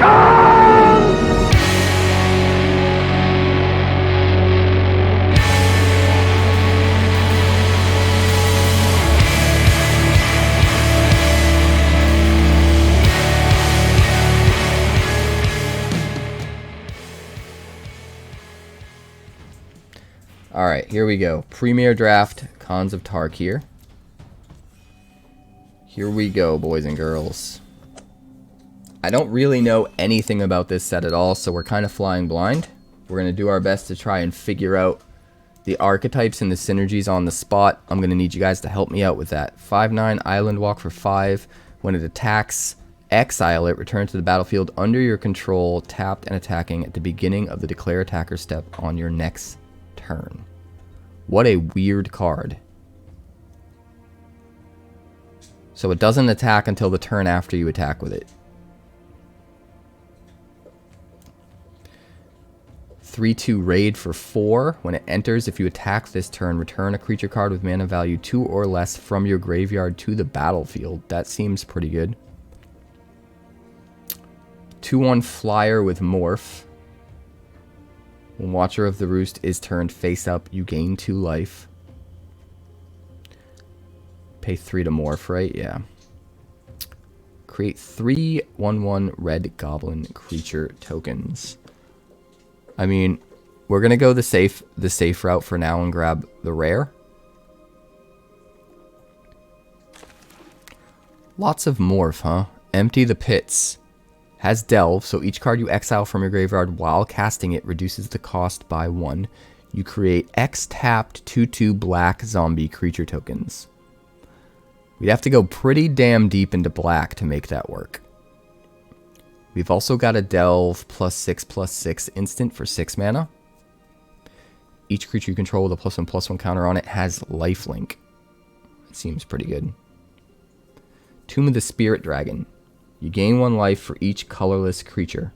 KHANS! Alright, here we go. Premier Draft, Khans of Tarkir. Here we go, boys and girls. I don't really know anything about this set at all, so we're kind of flying blind. We're going to do our best to try and figure out the archetypes and the synergies on the spot. I'm going to need you guys to help me out with that. 5/9 Island Walk for 5. When it attacks, exile it. Return to the battlefield under your control, tapped and attacking at the beginning of the declare attacker step on your next turn. What a weird card. So it doesn't attack until the turn after you attack with it. 3/2 Raid for 4. When it enters, if you attack this turn, return a creature card with mana value 2 or less from your graveyard to the battlefield. That seems pretty good. 2/1 Flyer with Morph. When Watcher of the Roost is turned face up, you gain 2 life. Pay 3 to morph, right? Yeah. Create 3 1/1 red goblin creature tokens. I mean, we're gonna go the safe route for now and grab the rare. Lots of morph, huh? Empty the pits. Has delve, so each card you exile from your graveyard while casting it reduces the cost by 1. You create X tapped 2/2 black zombie creature tokens. We'd have to go pretty damn deep into black to make that work. We've also got a delve +6/+6 instant for 6 mana. Each creature you control with a +1/+1 counter on it has lifelink. It seems pretty good. Tomb of the Spirit Dragon. You gain 1 life for each colorless creature.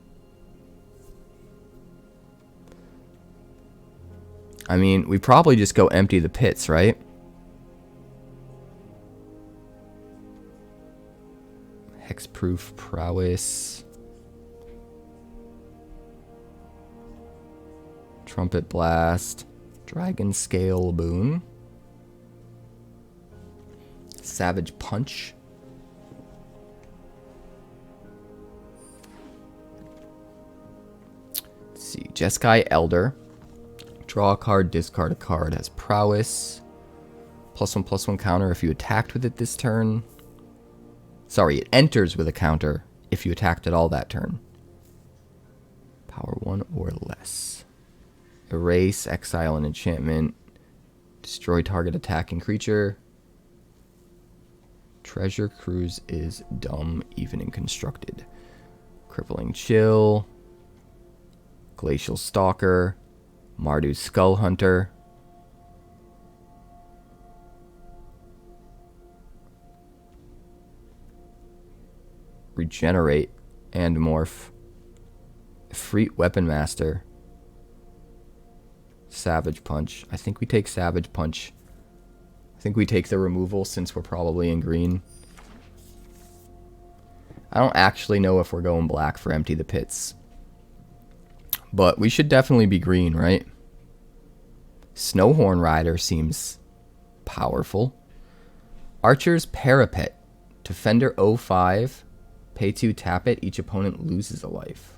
I mean, we probably just go empty the pits, right? Hexproof Prowess. Trumpet Blast. Dragon Scale Boon. Savage Punch. Let's see. Jeskai Elder. Draw a card, discard a card. Has Prowess. +1/+1 counter if you attacked with it this turn. Sorry, it enters with a counter if you attacked at all that turn. Power 1 or less. Erase, exile an enchantment. Destroy target attacking creature. Treasure Cruise is dumb, even in constructed. Crippling Chill. Glacial Stalker. Marduk's Skull Hunter. Regenerate and morph. Freet Weapon Master. Savage Punch. I think we take Savage Punch. I think we take the removal since we're probably in green. I don't actually know if we're going black for Empty the Pits. But we should definitely be green, right? Snowhorn Rider seems powerful. Archer's Parapet. Defender 05. Pay 2, tap it. Each opponent loses a life.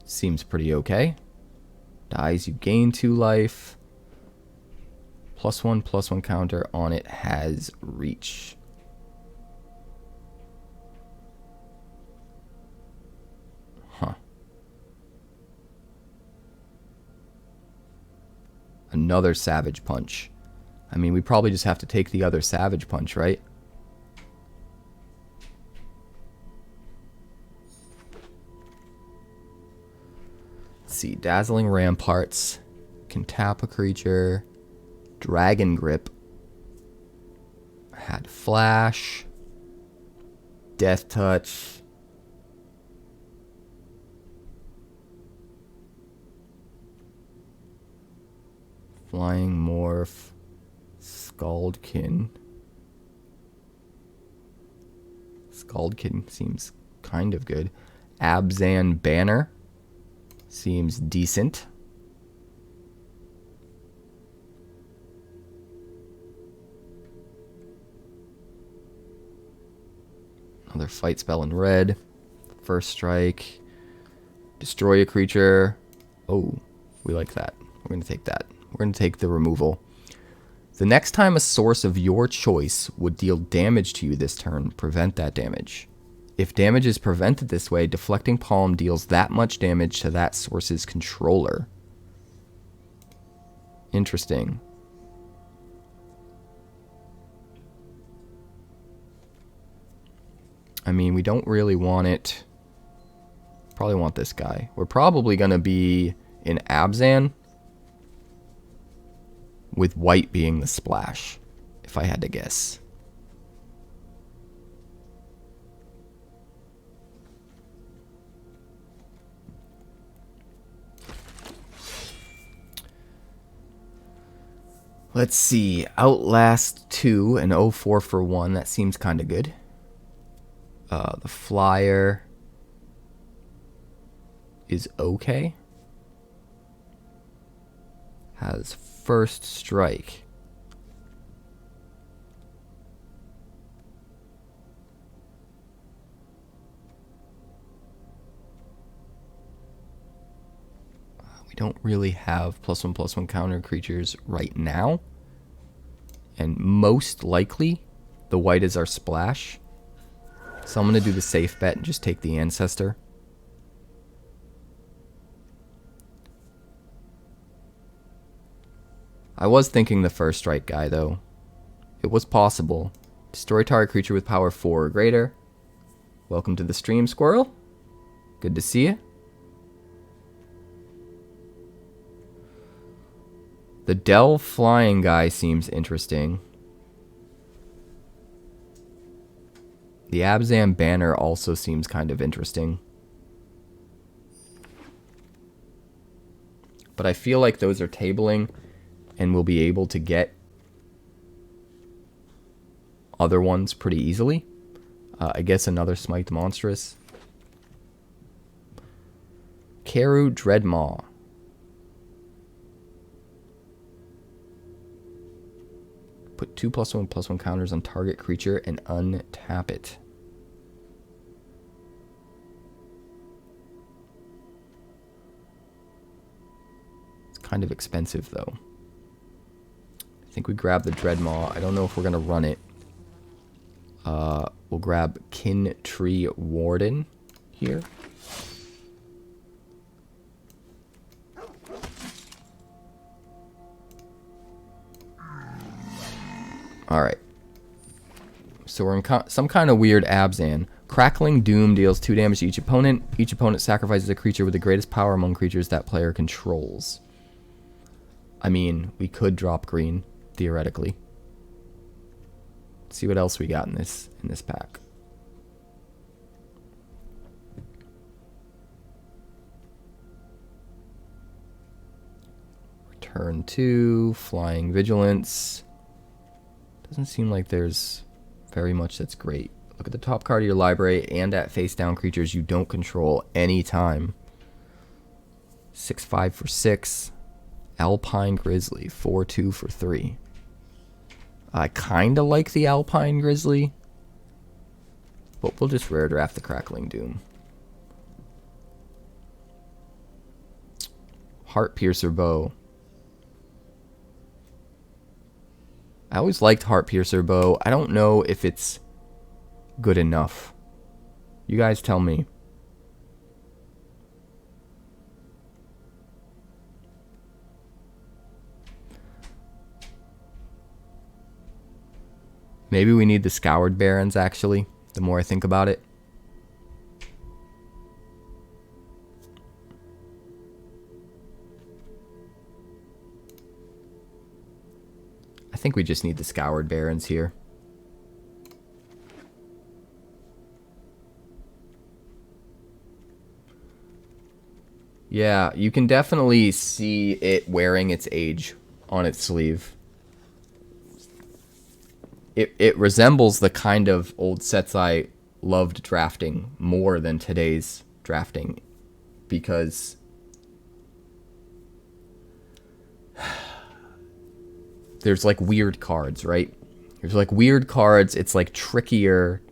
Seems pretty okay. Dies, you gain 2 life. +1/+1 counter on it has reach. Huh. Another Savage Punch. I mean, we probably just have to take the other Savage Punch, right? Let's see. Dazzling Ramparts. Can tap a creature. Dragon Grip. Had Flash. Death Touch. Flying Morph. Scaldkin. Goldkin seems kind of good. Abzan Banner seems decent. Another fight spell in red. First strike. Destroy a creature. Oh, we like that. We're going to take that. We're going to take the removal. The next time a source of your choice would deal damage to you this turn, prevent that damage. If damage is prevented this way, Deflecting Palm deals that much damage to that source's controller. Interesting. I mean, we don't really want it. Probably want this guy. We're probably going to be in Abzan, with white being the splash, if I had to guess. Let's see. Outlast 2 and 04 for 1. That seems kind of good. The flyer is okay. Has first strike. We don't really have +1/+1 counter creatures right now. And most likely, the white is our splash. So I'm going to do the safe bet and just take the Ancestor. I was thinking the first strike guy, though. It was possible. Destroy target creature with power 4 or greater. Welcome to the stream, Squirrel. Good to see you. The Delve flying guy seems interesting. The Abzan Banner also seems kind of interesting. But I feel like those are tabling, and we'll be able to get other ones pretty easily. I guess another Smite Monstrous. Karu Dreadmaw. Put 2 +1/+1 counters on target creature and untap it. It's kind of expensive, though. I think we grab the Dreadmaw. I don't know if we're going to run it. We'll grab Kin Tree Warden here. Alright. So we're in some kind of weird Abzan. Crackling Doom deals 2 damage to each opponent. Each opponent sacrifices a creature with the greatest power among creatures that player controls. I mean, we could drop green, theoretically. Let's see what else we got in this pack. Return 2, Flying Vigilance. Doesn't seem like there's very much that's great. Look at the top card of your library and at face down creatures you don't control anytime. 6/5 for 6. Alpine Grizzly, 4/2 for 3. I kind of like the Alpine Grizzly, but we'll just rare draft the Crackling Doom. Heart Piercer Bow. I always liked Heart Piercer Bow. I don't know if it's good enough. You guys tell me. Maybe we need the Scoured Barrens, actually, the more I think about it. I think we just need the Scoured Barrens here. Yeah, you can definitely see it wearing its age on its sleeve. It resembles the kind of old sets I loved drafting more than today's drafting, because there's like weird cards, right? There's like weird cards. It's like trickier.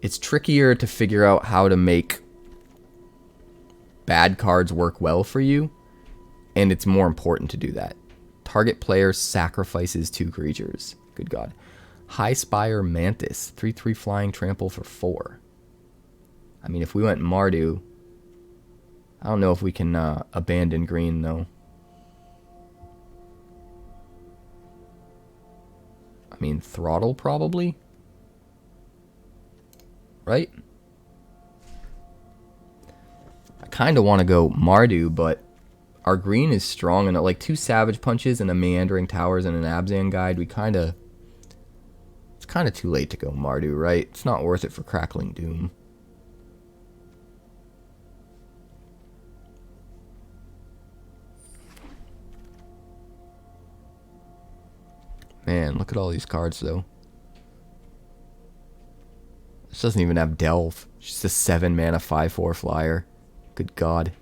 It's trickier to figure out how to make bad cards work well for you, and it's more important to do that. Target player sacrifices 2 creatures. Good God. High Spire Mantis, 3/3 flying, trample for 4. I mean, if we went Mardu, I don't know if we can abandon green, though. I mean, Throttle, probably? Right? I kind of want to go Mardu, but our green is strong enough. Like 2 Savage Punches and a Meandering Towers and an Abzan Guide, we kind of... It's kind of too late to go Mardu, right? It's not worth it for Crackling Doom. Man, look at all these cards, though. This doesn't even have Delve. It's just a 7 mana 5/4 flyer. Good God.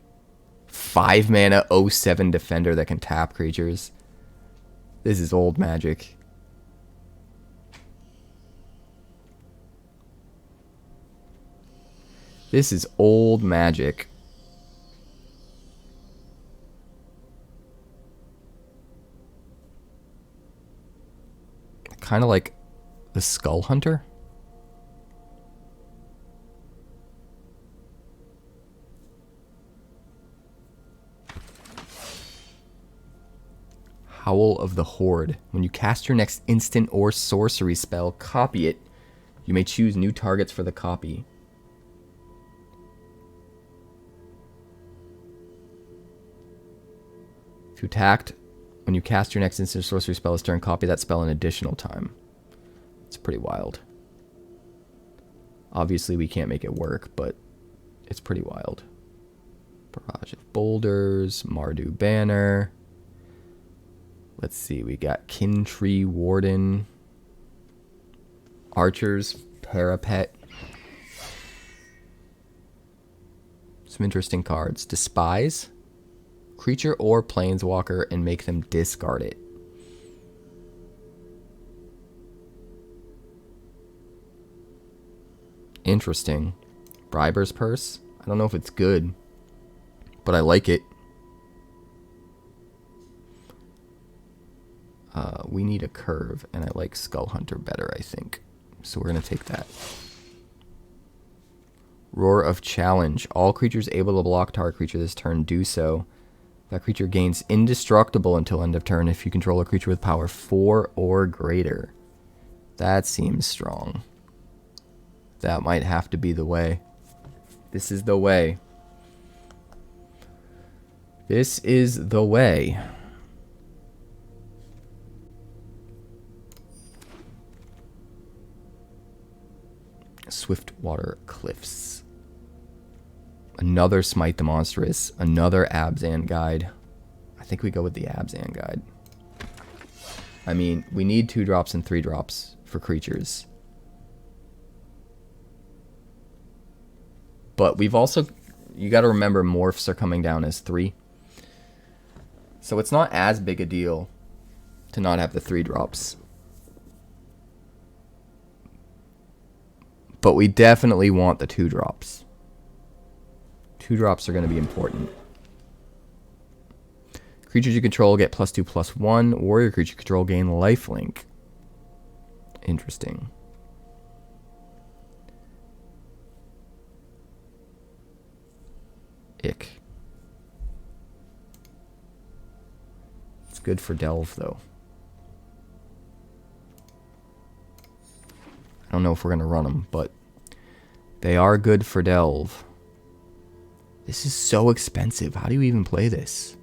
5 mana 0/7 defender that can tap creatures. This is old Magic. This is old Magic. Kind of like the Skull Hunter. Howl of the Horde. When you cast your next instant or sorcery spell, copy it. You may choose new targets for the copy. If you attacked, when you cast your next instant or sorcery spell this turn, copy that spell an additional time. It's pretty wild. Obviously, we can't make it work, but it's pretty wild. Barrage of Boulders, Mardu Banner. Let's see, we got Kintree Warden, Archer's Parapet. Some interesting cards. Despise, creature or planeswalker, and make them discard it. Interesting. Briber's Purse. I don't know if it's good, but I like it. We need a curve, and I like Skull Hunter better, I think. So we're going to take that. Roar of Challenge. All creatures able to block target creature this turn do so. That creature gains indestructible until end of turn if you control a creature with power 4 or greater. That seems strong. That might have to be the way. This is the way. This is the way. Swiftwater Cliffs. Another Smite the Monstrous. Another Abzan Guide. I think we go with the Abzan Guide. I mean, we need 2-drops and 3-drops for creatures. But we've also... You got to remember morphs are coming down as 3. So it's not as big a deal to not have the 3-drops. But we definitely want the 2-drops. 2-drops are going to be important. Creatures you control get +2/+1. Warrior creature control gain lifelink. Interesting. Ick. It's good for Delve, though. I don't know if we're going to run them, but they are good for Delve. This is so expensive. How do you even play this?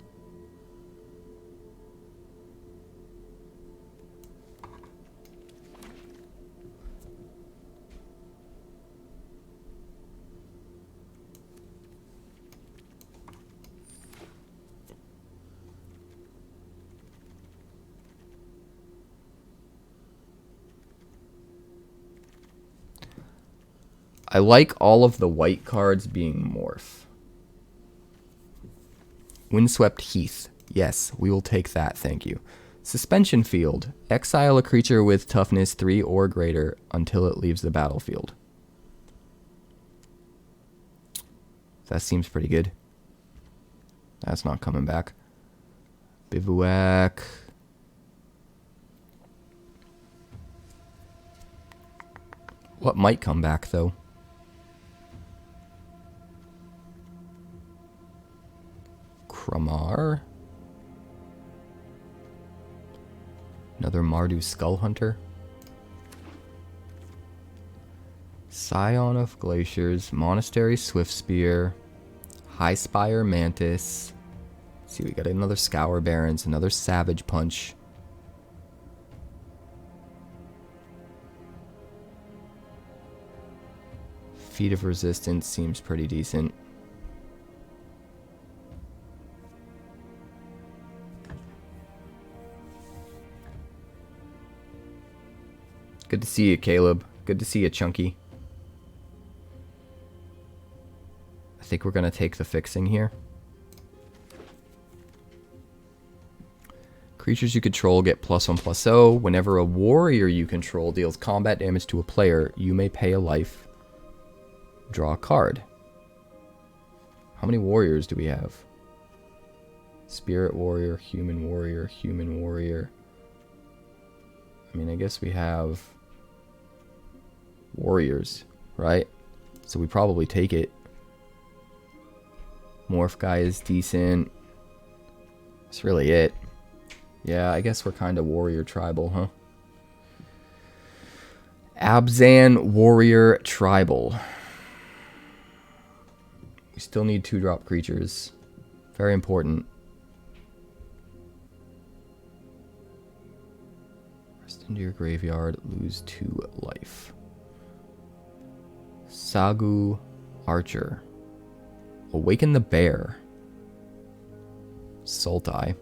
I like all of the white cards being morph. Windswept Heath. Yes, we will take that, thank you. Suspension Field. Exile a creature with toughness 3 or greater until it leaves the battlefield. That seems pretty good. That's not coming back. Bivouac. What might come back, though? Kramar. Another Mardu Skull Hunter. Scion of Glaciers. Monastery Swiftspear. High Spire Mantis. Let's see, we got another Scour Barons, another Savage Punch. Feet of Resistance seems pretty decent. Good to see you, Caleb. Good to see you, Chunky. I think we're going to take the fixing here. Creatures you control get +1/+0. Whenever a warrior you control deals combat damage to a player, you may pay a life. Draw a card. How many warriors do we have? Spirit warrior, human warrior, human warrior. I mean, I guess we have warriors, right? So we probably take it. Morph guy is decent. That's really it. Yeah, I guess we're kind of warrior tribal, huh? Abzan warrior tribal. We still need 2-drop creatures. Very important. Rest into your graveyard, lose 2 life. Sagu Archer. Awaken the Bear. Sultai.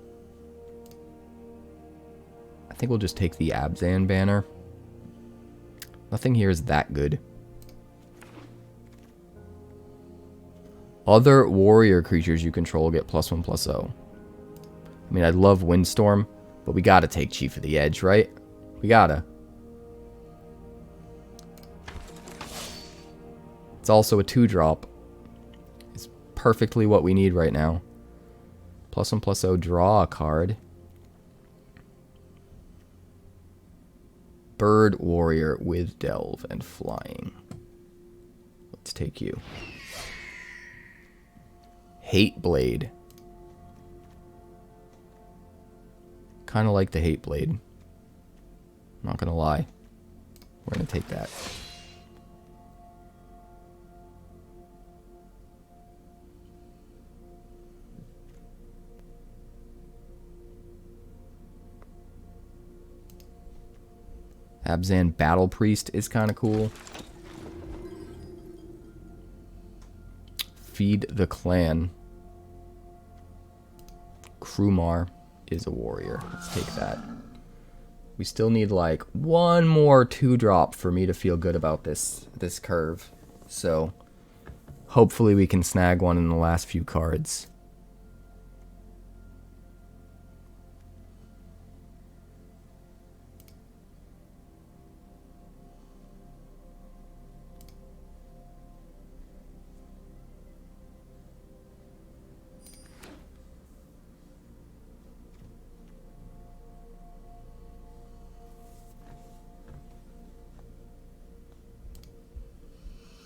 I think we'll just take the Abzan banner. Nothing here is that good. Other warrior creatures you control get +1/+0. I mean, I'd love Windstorm, but we gotta take Chief of the Edge, right? We gotta. It's also a 2-drop. It's perfectly what we need right now. +1/+0, draw a card. Bird warrior with delve and flying. Let's take you. Hate Blade. Kind of like the Hate Blade. Not gonna lie. We're gonna take that. Abzan Battle Priest is kind of cool. Feed the Clan. Krumar is a warrior. Let's take that. We still need like one more 2-drop for me to feel good about this curve. So hopefully we can snag one in the last few cards.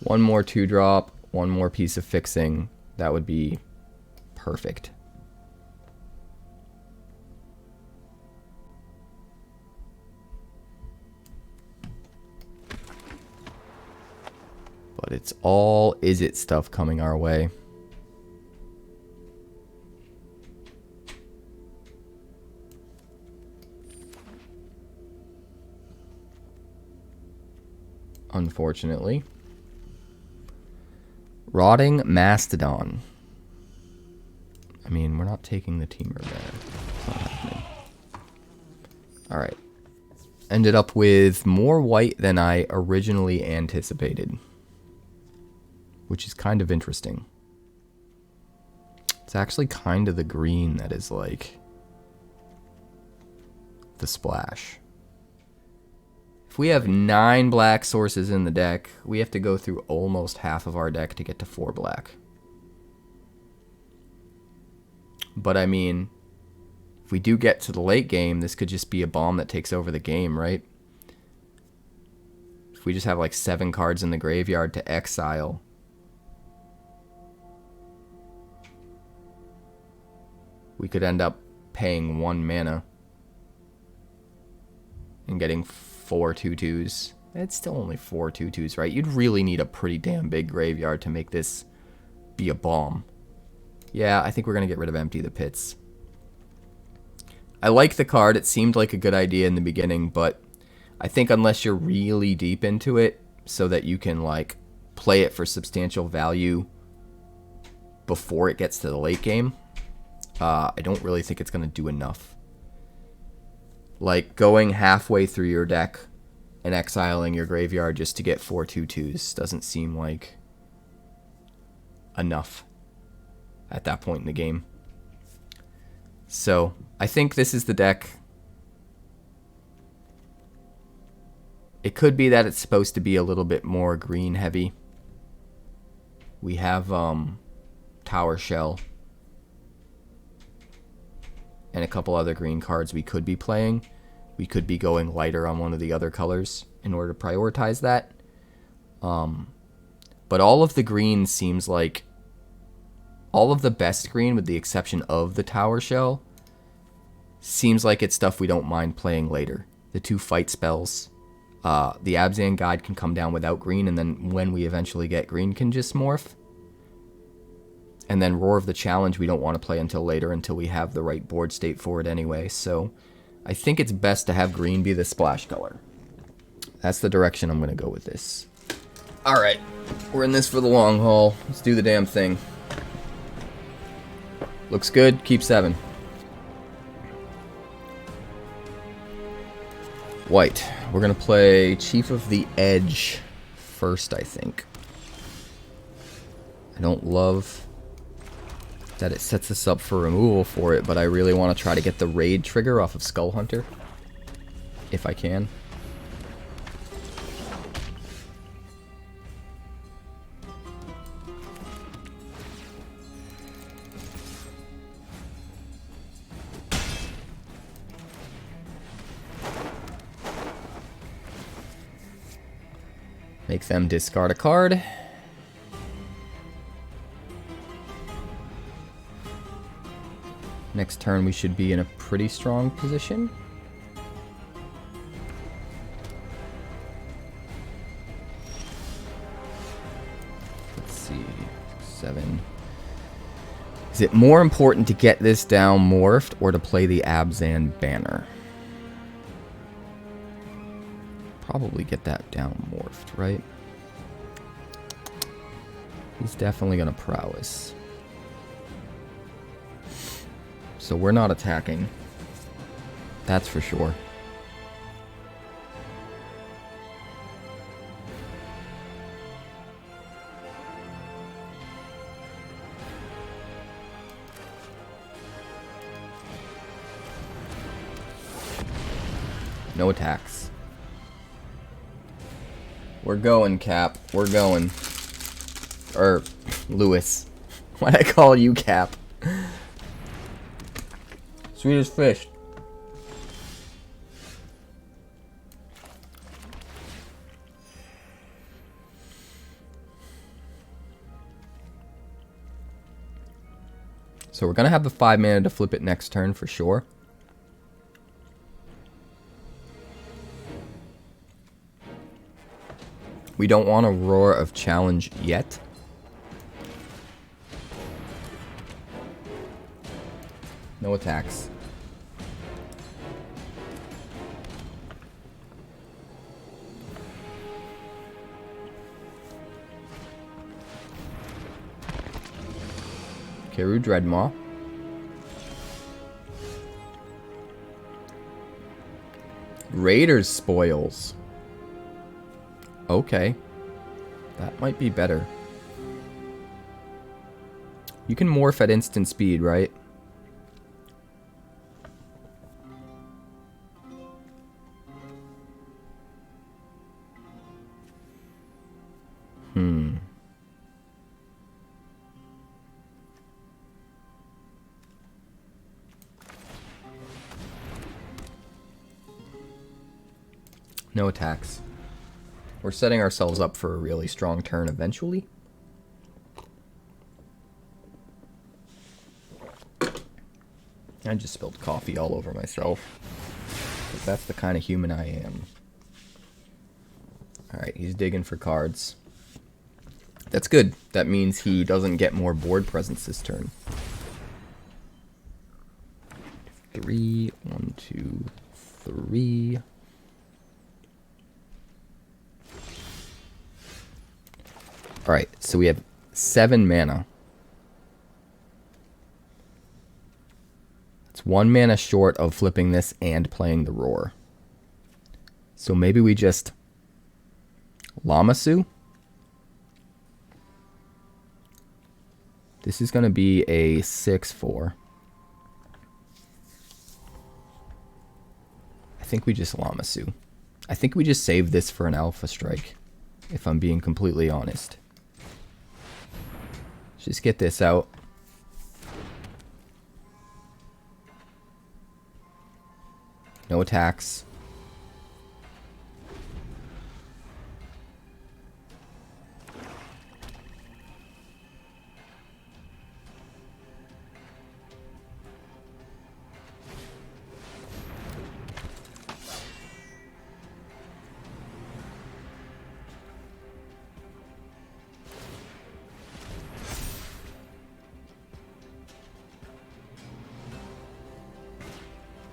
One more 2-drop, one more piece of fixing. That would be perfect. But it's all Izzet stuff coming our way. Unfortunately. Rotting Mastodon. I mean, we're not taking the Teamer there. It's not happening. Alright. Ended up with more white than I originally anticipated. which is kind of interesting. It's actually kind of the green that is like the splash. If we have 9 black sources in the deck, we have to go through almost half of our deck to get to 4 black. But I mean, if we do get to the late game, this could just be a bomb that takes over the game, right? If we just have like 7 cards in the graveyard to exile, we could end up paying 1 mana and getting 4 2/2s. It's still only 4 2/2s, right? You'd really need a pretty damn big graveyard to make this be a bomb. Yeah, I think we're going to get rid of Empty the Pits. I like the card. It seemed like a good idea in the beginning, but I think unless you're really deep into it so that you can like play it for substantial value before it gets to the late game, I don't really think it's going to do enough. Like going halfway through your deck and exiling your graveyard just to get 4 2/2s doesn't seem like enough at that point in the game. So I think this is the deck. It could be that it's supposed to be a little bit more green heavy. We have Tower Shell and a couple other green cards we could be playing. We could be going lighter on one of the other colors in order to prioritize that. But all of the green seems like all of the best green, with the exception of the Tower Shell, seems like it's stuff we don't mind playing later. The 2 fight spells. The Abzan Guide can come down without green, and then when we eventually get green can just morph. And then Roar of the Challenge we don't want to play until later, until we have the right board state for it anyway. So I think it's best to have green be the splash color. That's the direction I'm going to go with this. Alright, we're in this for the long haul. Let's do the damn thing. Looks good, keep 7. White. We're going to play Chief of the Edge first, I think. I don't love that it sets us up for removal for it, but I really want to try to get the raid trigger off of Skull Hunter, if I can. Make them discard a card. Next turn we should be in a pretty strong position. Let's see, 7. Is it more important to get this down morphed or to play the Abzan banner? Probably get that down morphed, right? He's definitely going to prowess. So we're not attacking. That's for sure. No attacks. We're going, Cap. We're going. Lewis. Why'd I call you Cap? Swedish fish. So we're going to have the 5 mana to flip it next turn for sure. We don't want a Roar of Challenge yet. No attacks. Keru Dreadmaw. Raiders Spoils. Okay. That might be better. You can morph at instant speed, right? No attacks. We're setting ourselves up for a really strong turn eventually. I just spilled coffee all over myself. But that's the kind of human I am. Alright, he's digging for cards. That's good. That means he doesn't get more board presence this turn. 3, 1, 2, 3. Alright, so we have 7 mana. It's 1 mana short of flipping this and playing the Roar. So maybe we just Lamassu. This is going to be a 6/4. I think we just Lamassu. I think we just save this for an Alpha Strike, if I'm being completely honest. Just get this out. No attacks.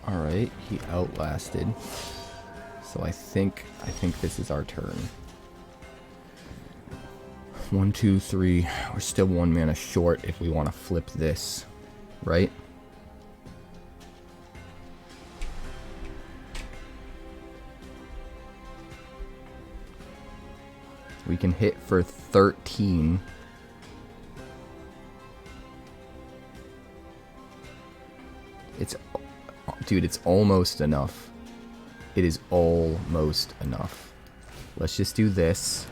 Alright, he outlasted. So I think this is our turn. 1, 2, 3. We're still 1 mana short if we want to flip this, right? We can hit for 13. Dude, it's almost enough. It is almost enough. Let's just do this.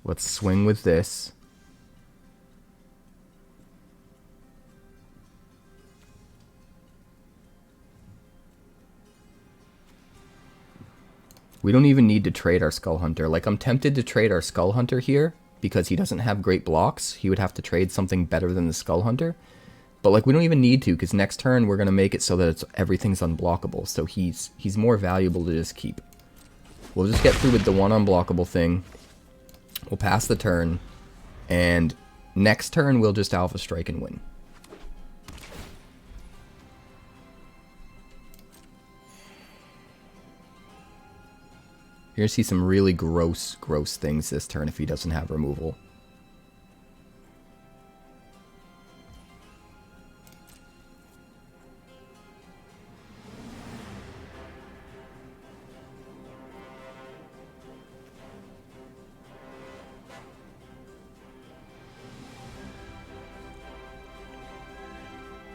Let's swing with this. We don't even need to trade our Skull Hunter. Like, I'm tempted to trade our Skull Hunter here, because he doesn't have great blocks. He would have to trade something better than the Skull Hunter. But like, we don't even need to, because next turn we're going to make it so that everything's unblockable. So he's more valuable to just keep. We'll just get through with the one unblockable thing. We'll pass the turn. And next turn we'll just Alpha Strike and win. You're going to see some really gross things this turn if he doesn't have removal.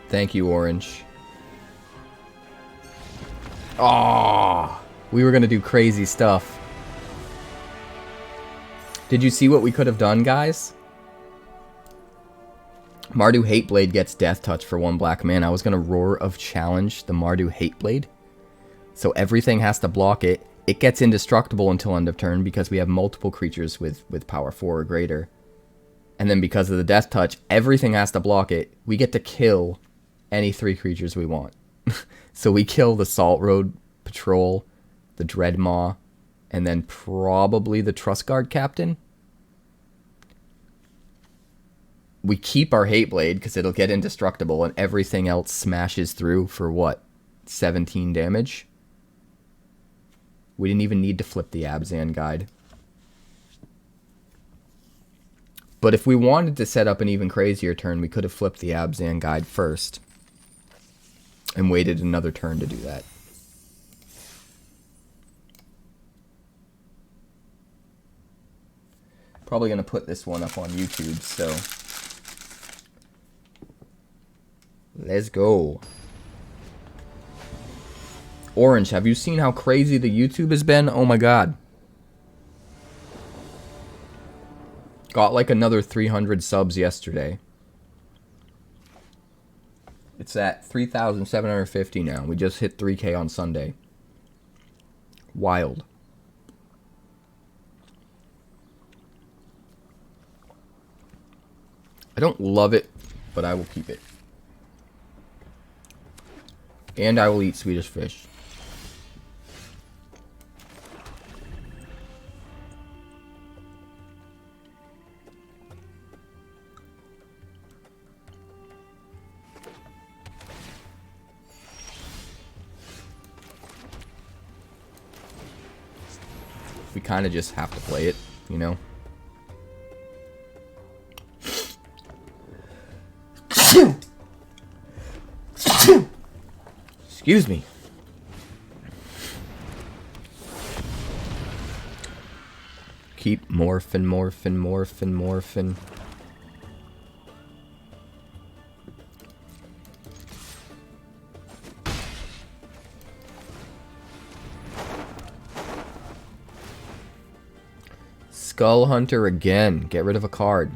Thank you, Orange. Oh, we were going to do crazy stuff. Did you see what we could have done, guys? Mardu Hateblade gets Death Touch for 1 black mana. I was going to Roar of Challenge the Mardu Hateblade. So everything has to block it. It gets indestructible until end of turn because we have multiple creatures with power 4 or greater. And then because of the Death Touch, everything has to block it. We get to kill any 3 creatures we want. So we kill the Salt Road Patrol, the Dreadmaw, and then probably the Trust Guard Captain. We keep our Hateblade because it'll get indestructible, and everything else smashes through for what? 17 damage? We didn't even need to flip the Abzan guide. But if we wanted to set up an even crazier turn, we could have flipped the Abzan guide first and waited another turn to do that. Probably going to put this one up on YouTube, so let's go. Orange, have you seen how crazy the YouTube has been? Oh my god. Got like another 300 subs yesterday. It's at 3,750 now. We just hit 3K on Sunday. Wild. I don't love it, but I will keep it. And I will eat Swedish fish. We kind of just have to play it, you know? Excuse me. Keep morphin', morphin', morphin', morphin'. Skull Hunter again. Get rid of a card.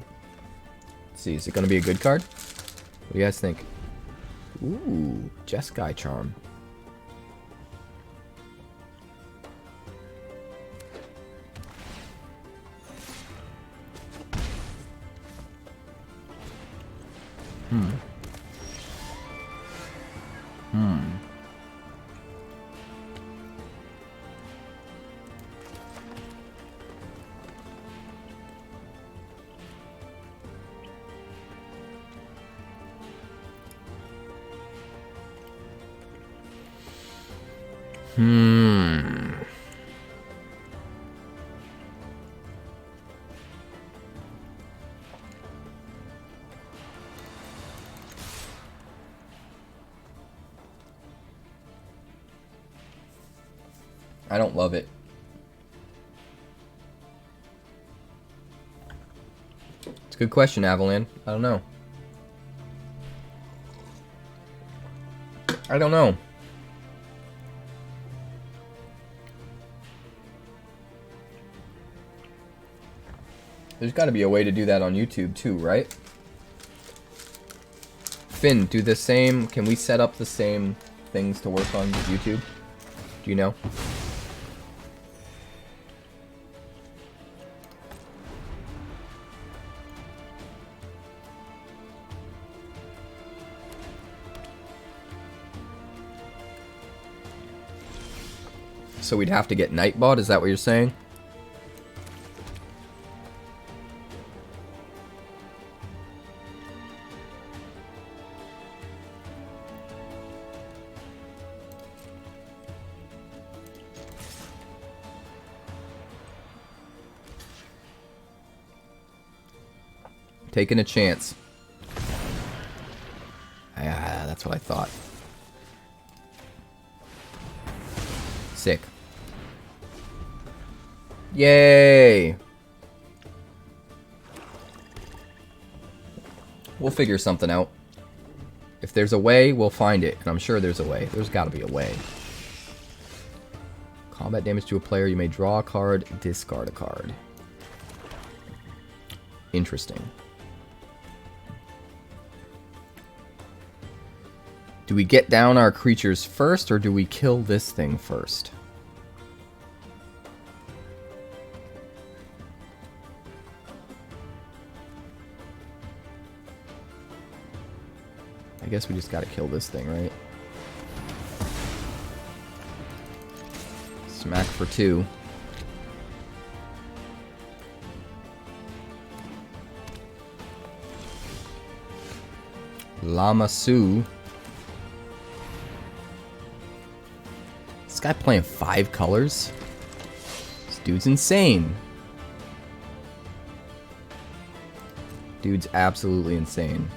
Let's see, is it going to be a good card? What do you guys think? Ooh, Jeskai Charm. I don't love it. It's a good question, Avalan. I don't know. I don't know. There's got to be a way to do that on YouTube too, right? Finn, do the same. Can we set up the same things to work on YouTube? Do you know? So we'd have to get Nightbot, is that what you're saying? Taking a chance. Ah, that's what I thought. Sick. Yay! We'll figure something out. If there's a way, we'll find it. And I'm sure there's a way. There's gotta be a way. Combat damage to a player. You may draw a card, discard a card. Interesting. Do we get down our creatures first, or do we kill this thing first? I guess we just gotta kill this thing, right? Smack for 2. Lamassu. This guy playing 5 colors? This dude's insane. Dude's absolutely insane.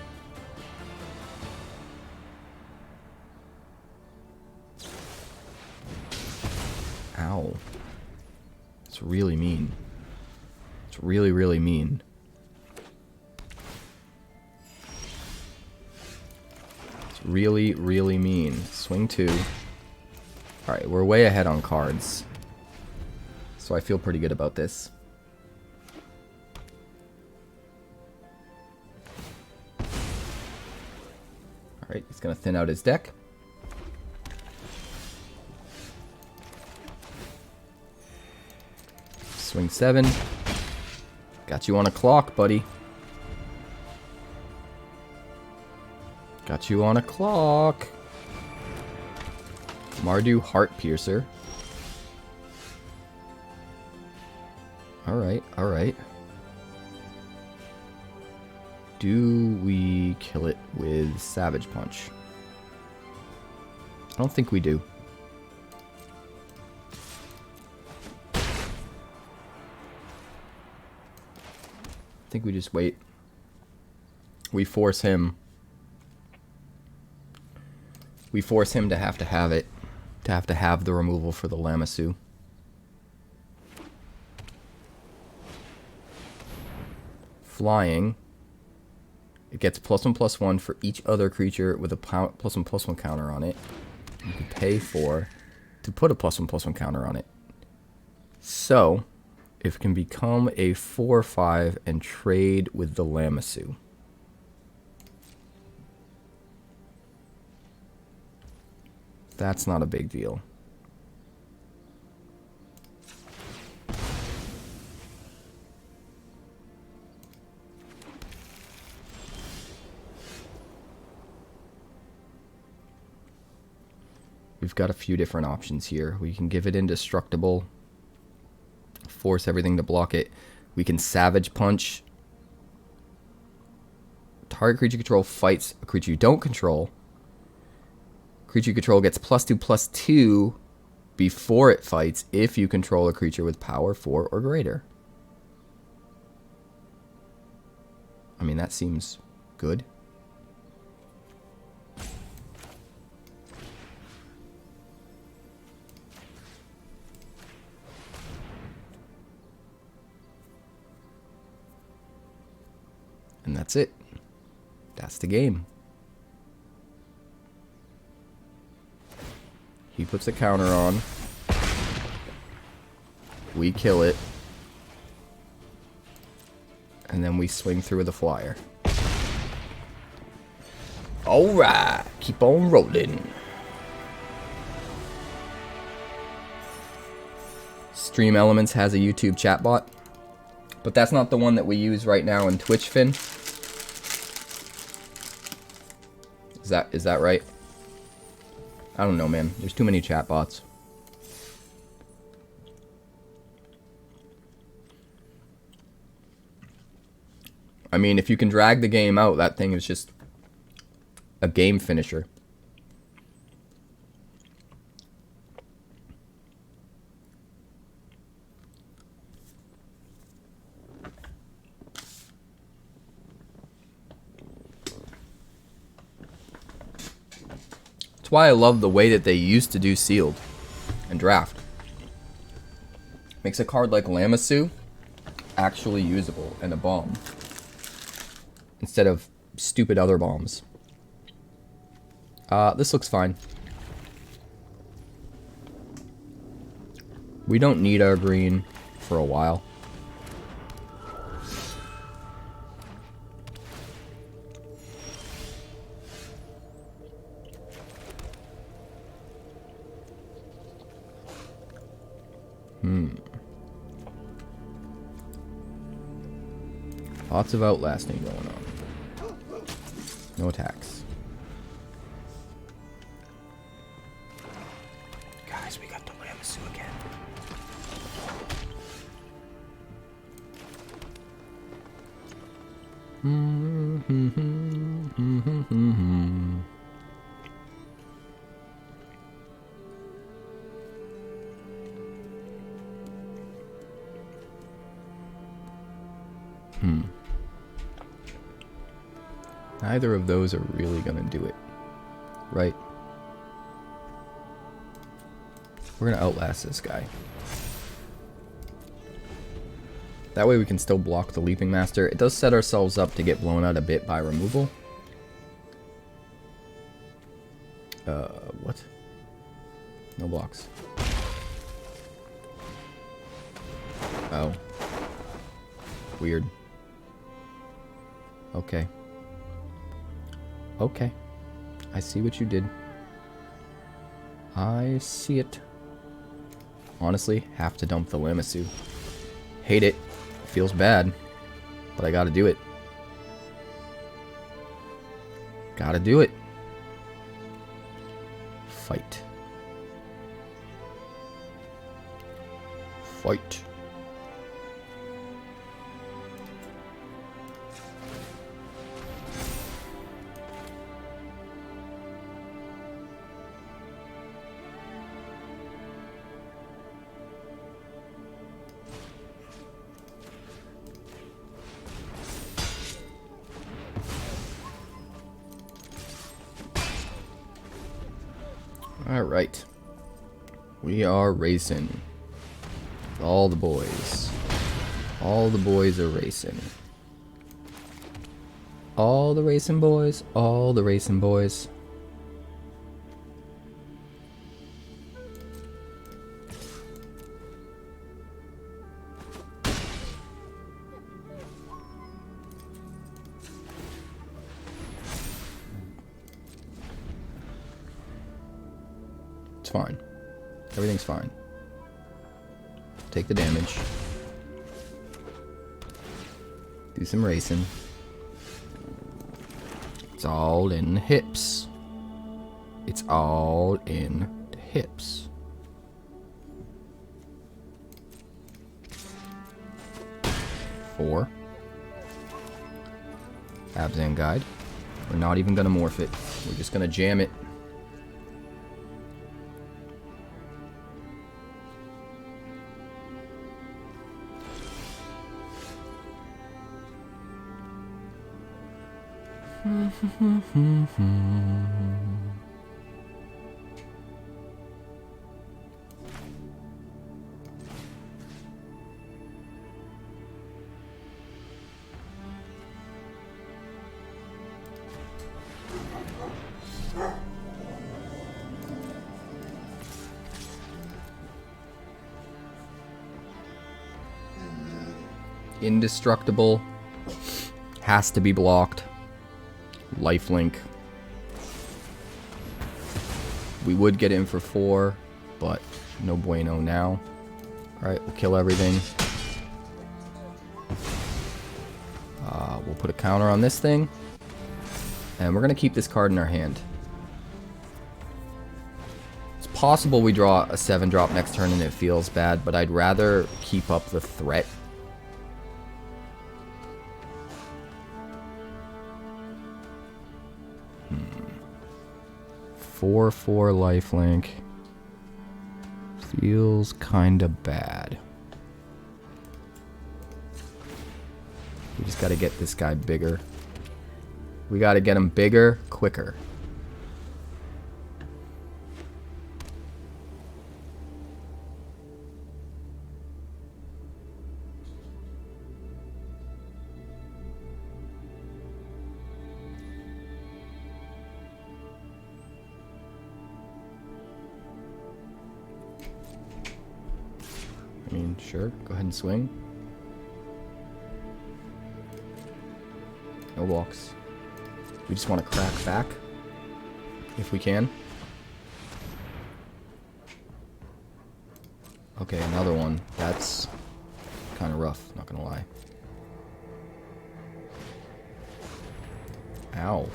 Ow. It's really mean. It's really, really mean. It's really, really mean. Swing 2. Alright, we're way ahead on cards. So I feel pretty good about this. Alright, he's going to thin out his deck. Swing 7. Got you on a clock, buddy. Got you on a clock. Mardu Heart Piercer. Alright, alright. Do we kill it with Savage Punch? I don't think we do. I think we just wait. We force him. We force him to have it. To have the removal for the Lamassu. Flying. It gets +1/+1 for each other creature with a +1/+1 counter on it. You can pay to put a +1/+1 counter on it. So, it can become a 4/5 and trade with the Lamassu. That's not a big deal. We've got a few different options here. We can give it indestructible. Force everything to block it. We can Savage Punch. Target creature control fights a creature you don't control. Creature you control gets +2/+2 before it fights if you control a creature with power 4 or greater. I mean, that seems good. And that's it. That's the game. He puts a counter on. We kill it. And then we swing through with a flyer. Alright, keep on rolling. Stream Elements has a YouTube chatbot. But that's not the one that we use right now in Twitch, Finn. Is that right? I don't know, man. There's too many chatbots. I mean, if you can drag the game out, that thing is just a game finisher. That's why I love the way that they used to do sealed and draft. Makes a card like Lamassu actually usable and a bomb instead of stupid other bombs. This looks fine. We don't need our green for a while. Lots of outlasting going on. No attacks. Guys, we got the Lamassu again. Neither of those are really gonna do it, right? We're gonna outlast this guy. That way we can still block the Leaping Master. It does set ourselves up to get blown out a bit by removal. What? No blocks. Oh. Weird. Okay. Okay. I see what you did. I see it. Honestly, have to dump the Lamassu. Hate it. Feels bad. But I gotta do it. Gotta do it. Fight. Fight. Alright. We are racing. All the boys. All the boys are racing. All the racing boys. All the racing boys. It's fine. Everything's fine. Take the damage. Do some racing. It's all in the hips. It's all in the hips. Four. Abzan Guide. We're not even gonna morph it. We're just gonna jam it. Indestructible. Has to be blocked. Lifelink. We would get in for 4, but no bueno now. Alright, we'll kill everything. We'll put a counter on this thing. And we're going to keep this card in our hand. It's possible we draw a 7-drop next turn and it feels bad, but I'd rather keep up the threat. 4/4 lifelink. Feels kinda bad. We just gotta get this guy bigger. We gotta get him bigger, quicker. I mean, sure, go ahead and swing. No blocks. We just want to crack back, if we can. Okay, another one. That's kind of rough, not gonna lie. Ow.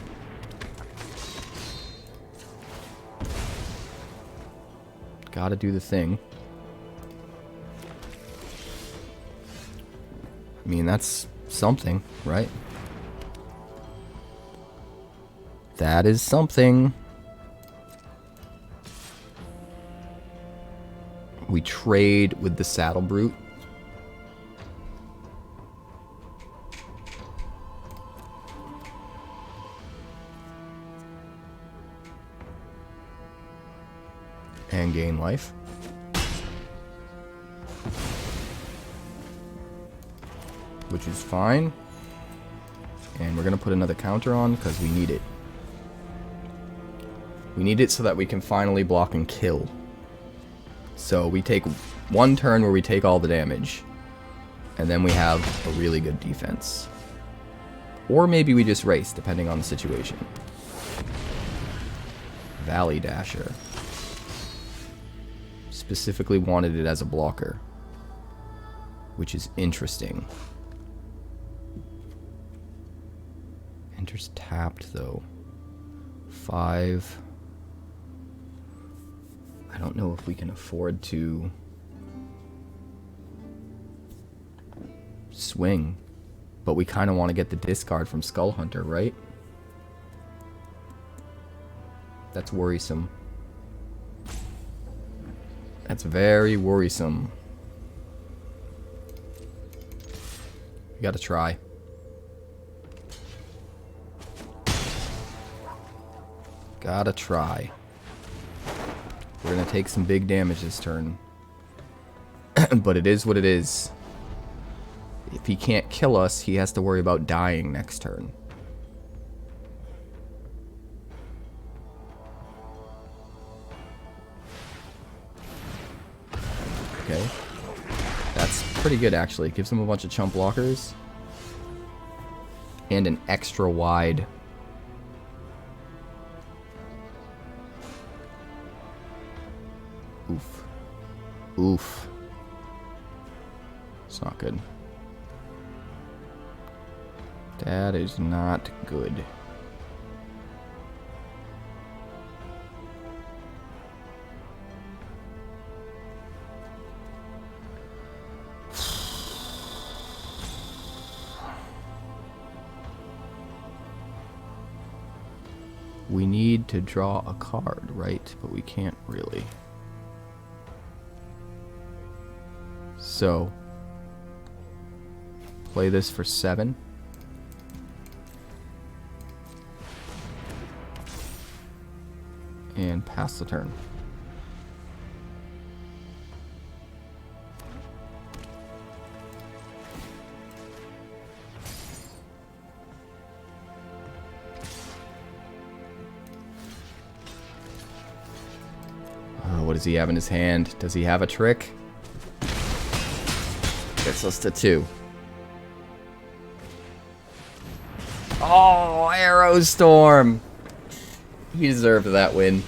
Gotta do the thing. I mean, that's something, right? That is something. We trade with the Saddle Brute. And gain life. which is fine. And we're going to put another counter on because we need it. We need it so that we can finally block and kill. So we take one turn where we take all the damage. And then we have a really good defense. Or maybe we just race, depending on the situation. Valley Dasher. Specifically wanted it as a blocker. Which is interesting. Enters tapped, though. 5. I don't know if we can afford to swing. But we kind of want to get the discard from Skull Hunter, right? That's worrisome. That's very worrisome. We gotta try. Gotta try. We're gonna take some big damage this turn. But it is what it is. If he can't kill us, he has to worry about dying next turn. Okay. That's pretty good, actually. Gives him a bunch of chump blockers. And an extra wide. Oof. Oof. It's not good. That is not good. We need to draw a card, right? But we can't really. So, play this for 7. And pass the turn. What does he have in his hand? Does he have a trick? Gets us to 2. Oh, Arrow Storm! He deserved that win.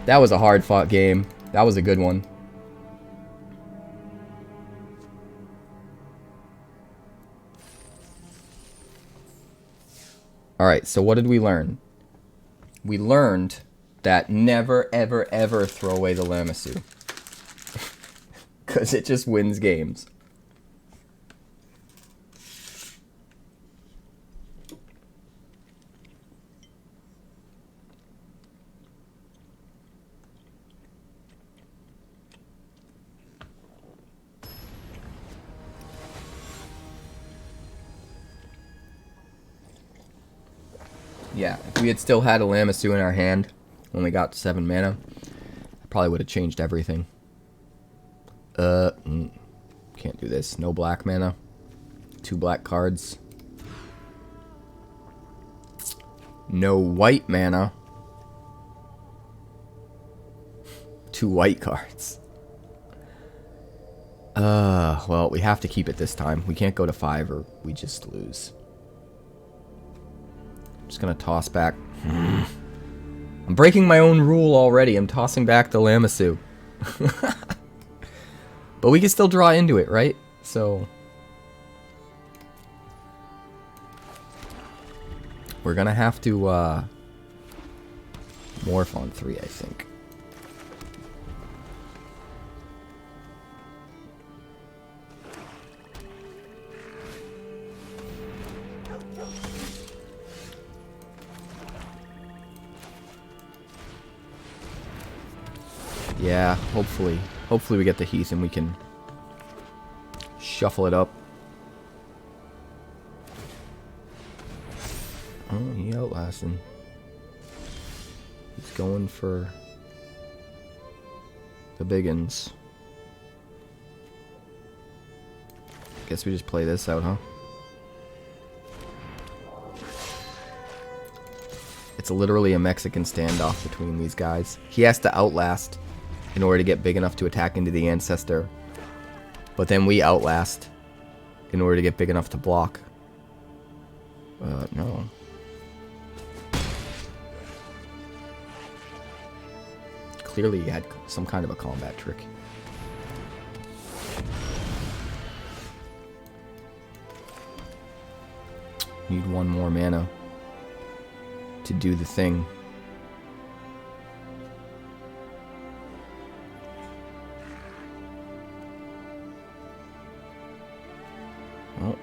That was a hard-fought game. That was a good one. Alright, so what did we learn? We learned that never, ever, ever throw away the Lamassu. Because it just wins games. Yeah, if we had still had a Lamassu in our hand, when we got 7 mana, I probably would have changed everything. Can't do this. No black mana. 2 black cards. No white mana. 2 white cards. Well, we have to keep it this time. We can't go to 5 or we just lose. I'm just gonna toss back. I'm breaking my own rule already. I'm tossing back the Lamassu. But we can still draw into it, right? So we're gonna have to morph on 3, I think. Yeah, hopefully. Hopefully we get the Heath and we can shuffle it up. Oh, he outlasted. He's going for the biggins. Guess we just play this out, huh? It's literally a Mexican standoff between these guys. He has to outlast in order to get big enough to attack into the Ancestor. But then we outlast in order to get big enough to block. No. Clearly he had some kind of a combat trick. Need one more mana to do the thing. Oh.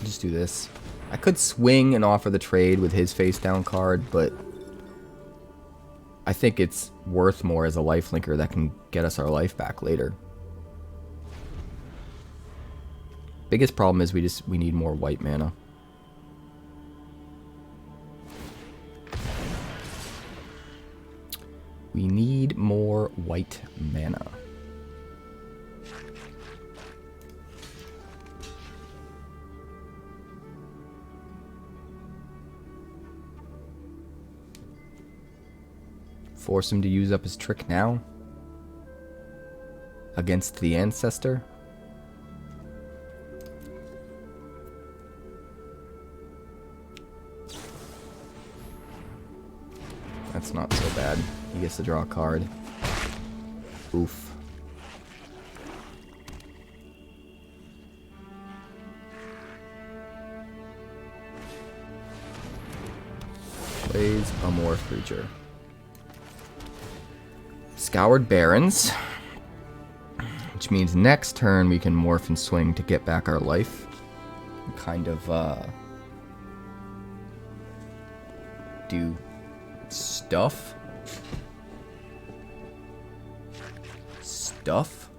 Just do this. I could swing and offer the trade with his face down card, but I think it's worth more as a lifelinker that can get us our life back later. Biggest problem is we need more white mana. We need more white mana. Force him to use up his trick now against the Ancestor. That's not so bad. He gets to draw a card. Oof. Plays a Morph creature. Scoured Barrens. Which means next turn we can morph and swing to get back our life. Kind of, do stuff. Stuff.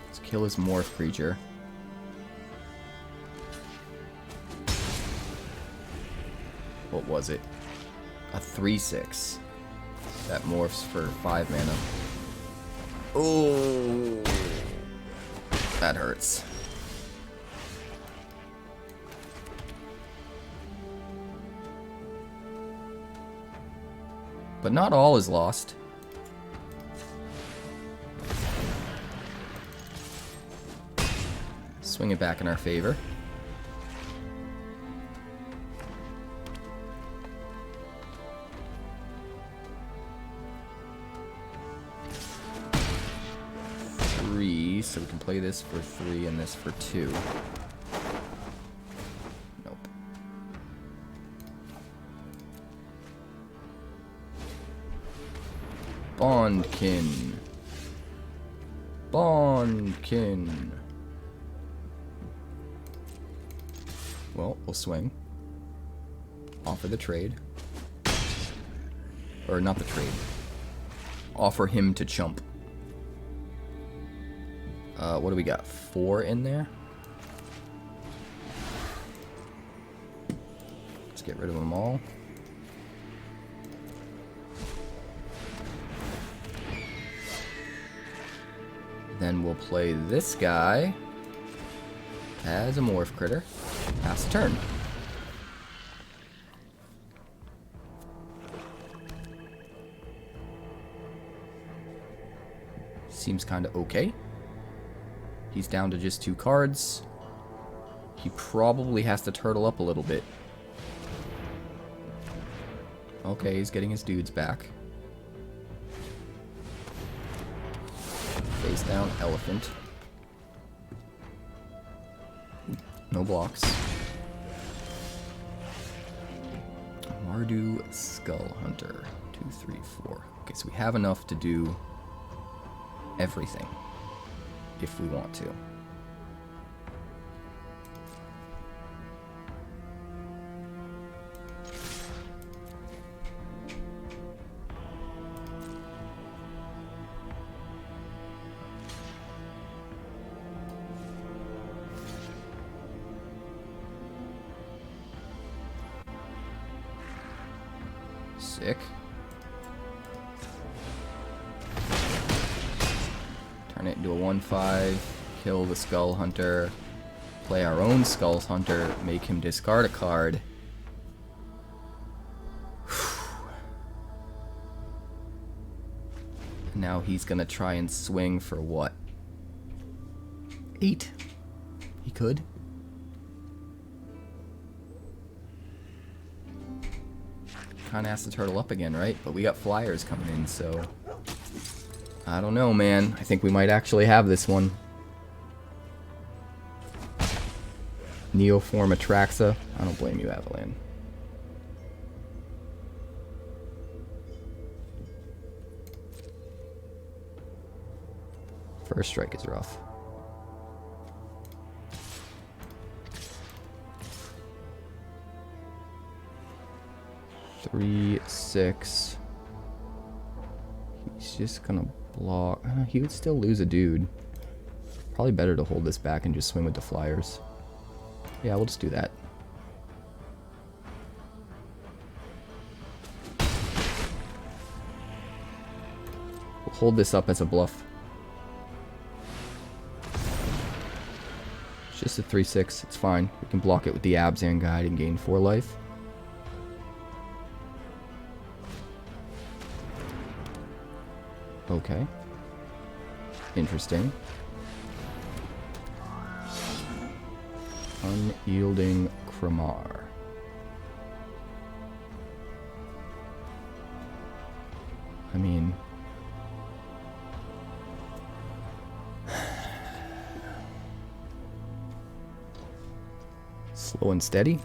Let's kill his morph creature. What was it? A 3/6. That morphs for 5 mana. Oh, that hurts. But not all is lost. Swing it back in our favor. So we can play this for 3 and this for 2. Nope. Bondkin. Bondkin. Well, we'll swing. Offer the trade. Or not the trade. Offer him to chump. What do we got? 4 in there? Let's get rid of them all. Then we'll play this guy as a morph critter. Pass the turn. Seems kind of okay. He's down to just 2 cards. He probably has to turtle up a little bit. Okay, he's getting his dudes back. Face down elephant. No blocks. Mardu Skull Hunter. 2, 3, 4. Okay, so we have enough to do everything if we want to. Sick. Turn it into a 1/5. Kill the Skull Hunter. Play our own Skull Hunter. Make him discard a card. Now he's gonna try and swing for what? 8? He could. Kinda has to turtle up again, right? But we got flyers coming in, so... I don't know, man. I think we might actually have this one. Neoform Atraxa. I don't blame you, Avalan. First strike is rough. Three, 6. He's just gonna block. He would still lose a dude. Probably better to hold this back and just swing with the flyers. Yeah, we'll just do that. We'll hold this up as a bluff. It's just a 3/6. It's fine. We can block it with the Abzan Guide and gain 4 life. Okay. Interesting. Unyielding Kramar. I mean... slow and steady.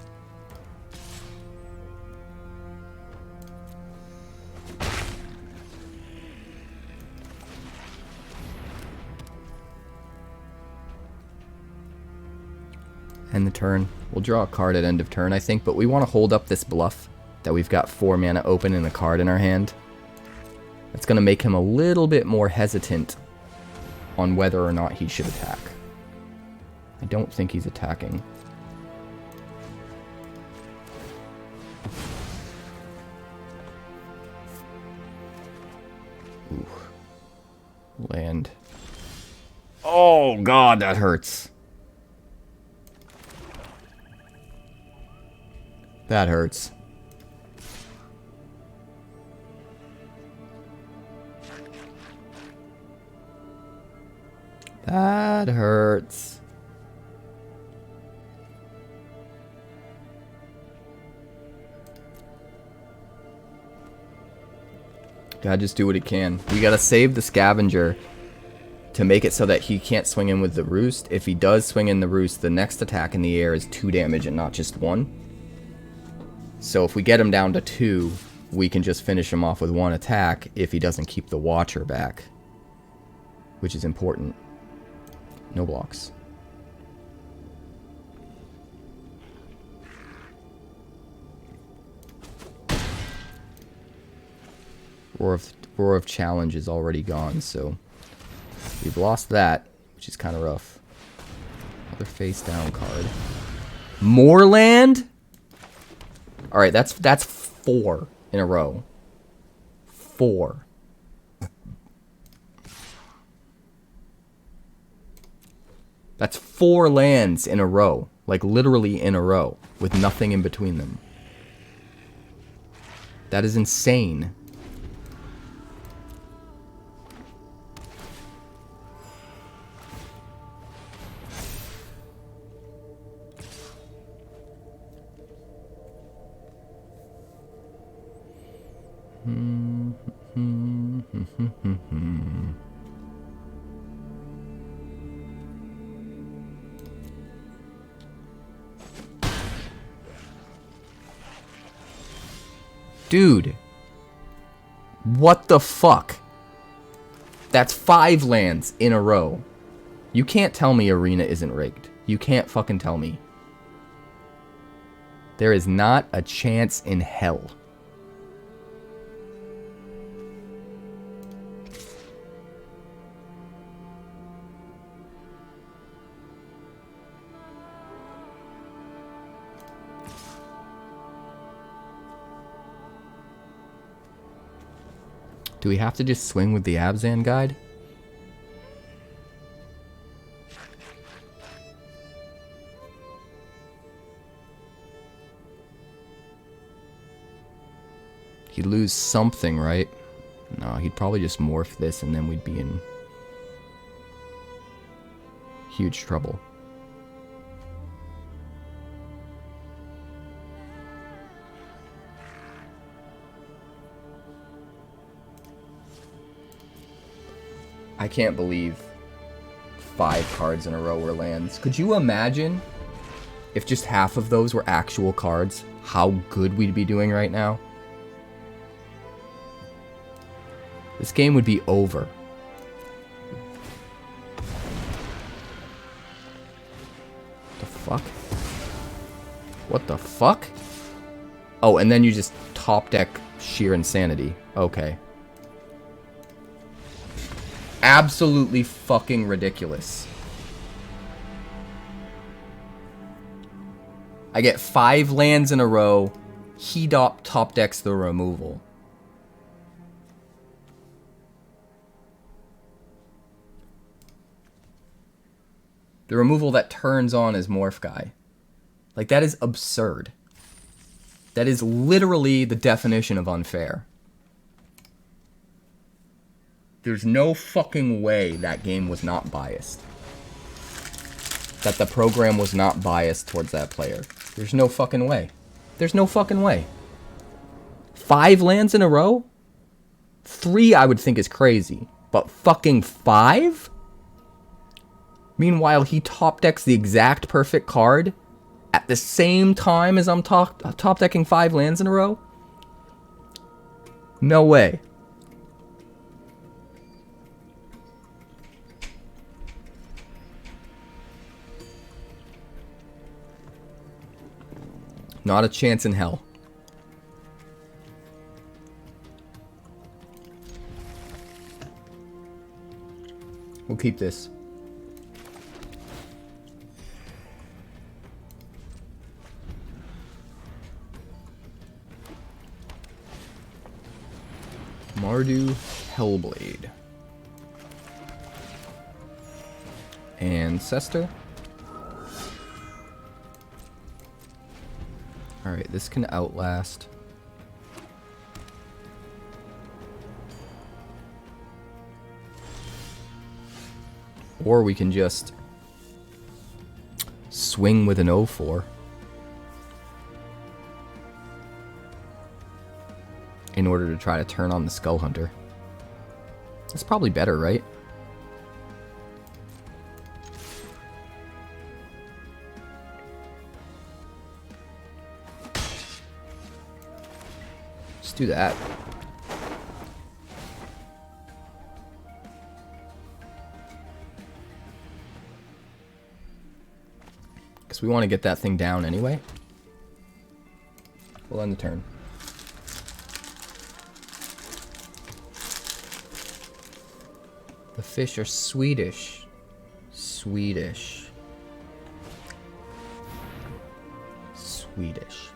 End the turn. We'll draw a card at end of turn, I think, but we want to hold up this bluff that we've got 4 mana open and a card in our hand. That's going to make him a little bit more hesitant on whether or not he should attack. I don't think he's attacking. Ooh. Land. Oh god, that hurts. That hurts. That hurts. Gotta just do what he can. We gotta save the Scavenger to make it so that he can't swing in with the Roost. If he does swing in the Roost, the next attack in the air is 2 damage and not just 1. So if we get him down to 2, we can just finish him off with 1 attack if he doesn't keep the Watcher back. Which is important. No blocks. Roar of Challenge is already gone, so we've lost that, which is kind of rough. Another face down card. More land? Alright, that's 4 in a row. 4. That's 4 lands in a row. Like, literally in a row. With nothing in between them. That is insane. Dude. What the fuck? That's 5 lands in a row. You can't tell me Arena isn't rigged. You can't fucking tell me. There is not a chance in hell. Do we have to just swing with the Abzan guide? He'd lose something, right? No, he'd probably just morph this and then we'd be in huge trouble. I can't believe 5 cards in a row were lands. Could you imagine if just half of those were actual cards? How good we'd be doing right now? This game would be over. The fuck? What the fuck? Oh, and then you just top deck sheer insanity. Okay. Absolutely fucking ridiculous. I get 5 lands in a row. He top decks the removal. The removal that turns on his morph guy. Like, that is absurd. That is literally the definition of unfair. There's no fucking way that game was not biased. That the program was not biased towards that player. There's no fucking way. There's no fucking way. 5 lands in a row? 3 I would think is crazy. But fucking 5? Meanwhile, he top decks the exact perfect card at the same time as I'm top decking 5 lands in a row? No way. Not a chance in hell. We'll keep this. Mardu Hellblade. Ancestor. Alright, this can outlast. Or we can just swing with an 0-4. In order to try to turn on the Skull Hunter. That's probably better, right? Let's do that. Because we want to get that thing down anyway. We'll end the turn. The fish are Swedish. Swedish. Swedish.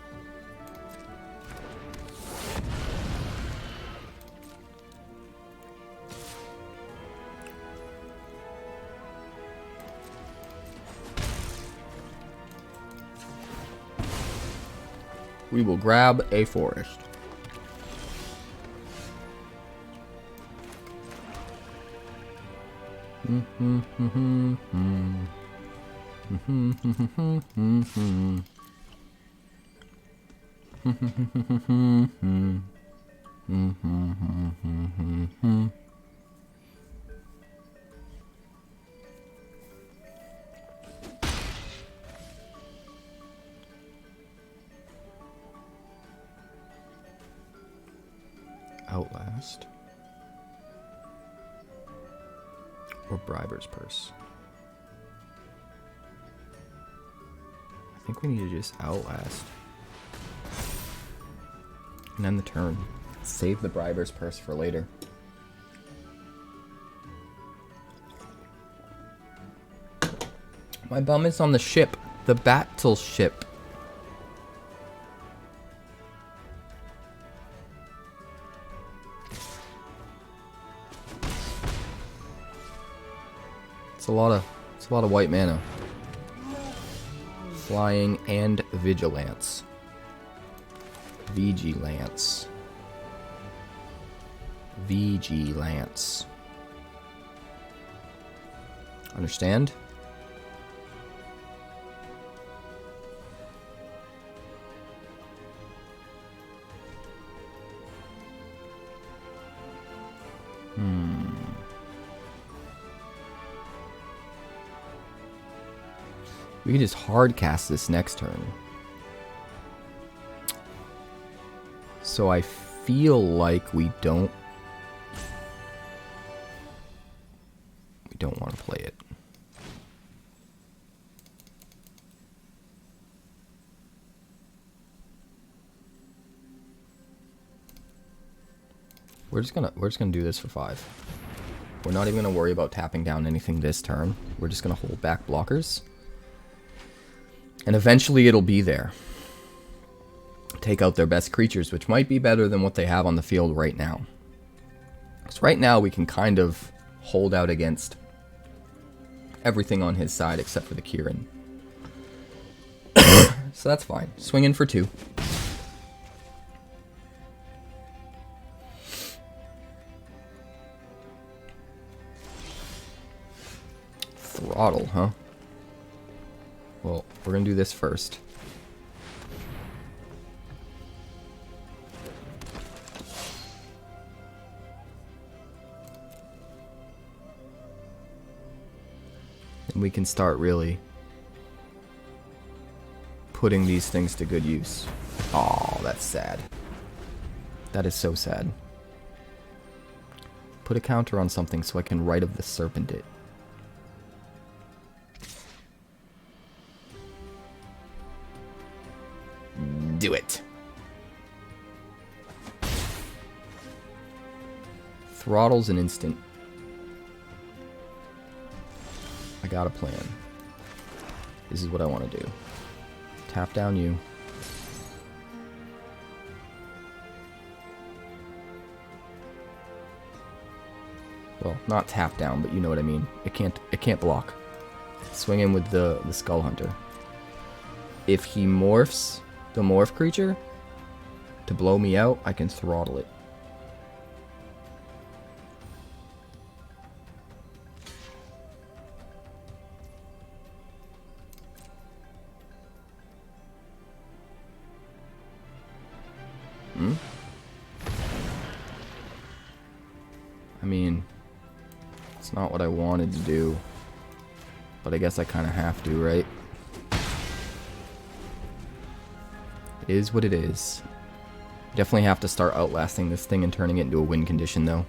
We will grab a forest. Outlast. Or Briber's Purse. I think we need to just outlast. And end the turn. Save the Briber's Purse for later. My bum is on the ship. The battleship. It's a lot of white mana. Flying and vigilance. Vigilance. Vigilance. Understand? We can just hard cast this next turn. So I feel like we don't want to play it. We're just gonna do this for 5. We're not even gonna worry about tapping down anything this turn. We're just gonna hold back blockers. And eventually it'll be there. Take out their best creatures, which might be better than what they have on the field right now. Because right now we can kind of hold out against everything on his side except for the Kieran. So that's fine. Swing in for 2. Throttle, huh? Well, we're gonna do this first. And we can start really putting these things to good use. Oh, that's sad. That is so sad. Put a counter on something so I can Rite of the Serpent it. Do it. Throttle's an instant. I got a plan. This is what I want to do. Tap down you. Well, not tap down, but you know what I mean. It can't block. Swing in with the Skull Hunter. If he morphs the morph creature to blow me out, I can throttle it. I mean, it's not what I wanted to do, but I guess I kind of have to, right? It is what it is. Definitely have to start outlasting this thing and turning it into a win condition, though.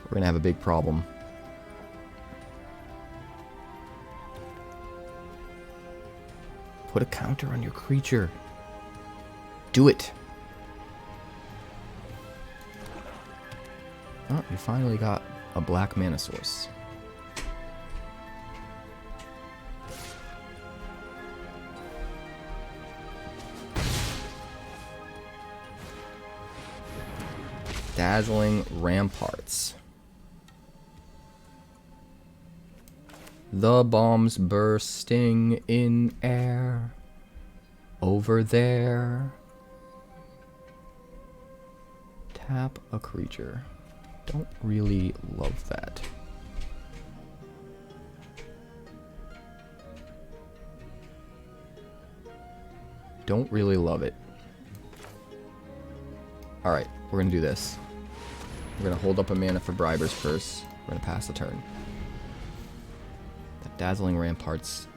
We're gonna have a big problem. Put a counter on your creature. Do it. Oh, you finally got a black mana source. Dazzling Ramparts. The bombs bursting in air. Over there. Tap a creature. Don't really love that. Don't really love it. Alright, we're gonna do this. We're gonna hold up a mana for Briber's Curse. We're gonna pass the turn. That Dazzling Ramparts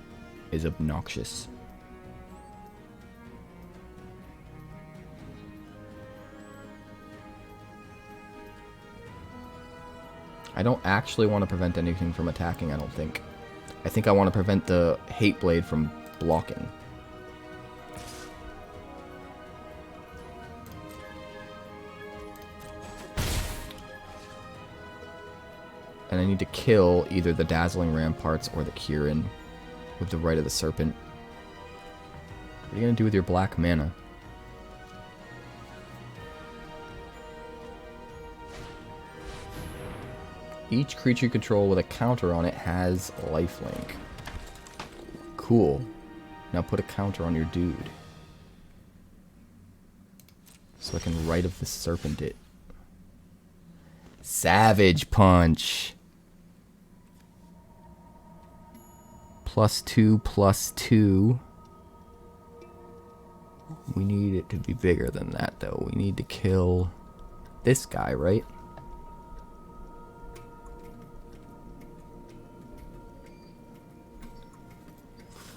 is obnoxious. I don't actually want to prevent anything from attacking, I don't think. I think I want to prevent the Hate Blade from blocking. And I need to kill either the Dazzling Ramparts or the Kieran with the Rite of the Serpent. What are you going to do with your black mana? Each creature you control with a counter on it has lifelink. Cool. Now put a counter on your dude. So I can Rite of the Serpent it. Savage Punch. +2/+2. We need it to be bigger than that, though. We need to kill this guy, right?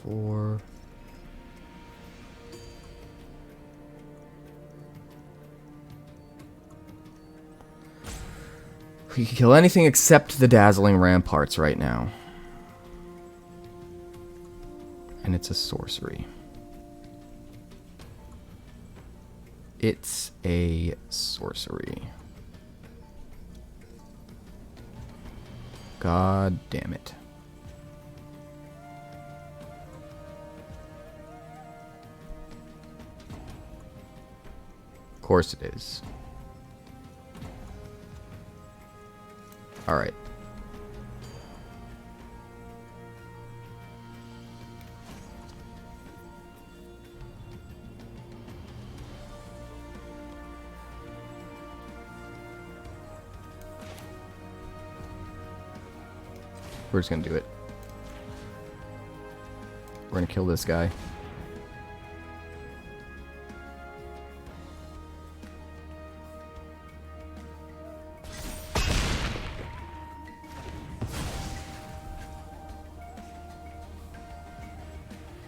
Four. We can kill anything except the Dazzling Ramparts right now. And it's a sorcery. It's a sorcery. God damn it. Of course it is. Alright. We're just gonna do it. We're gonna kill this guy.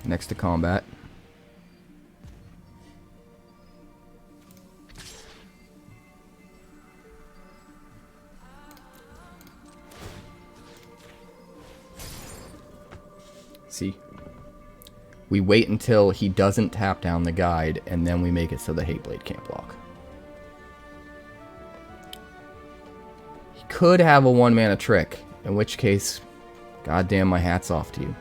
Next to combat. See? We wait until he doesn't tap down the guide, and then we make it so the Hateblade can't block. He could have a 1-mana trick, in which case, goddamn, my hat's off to you.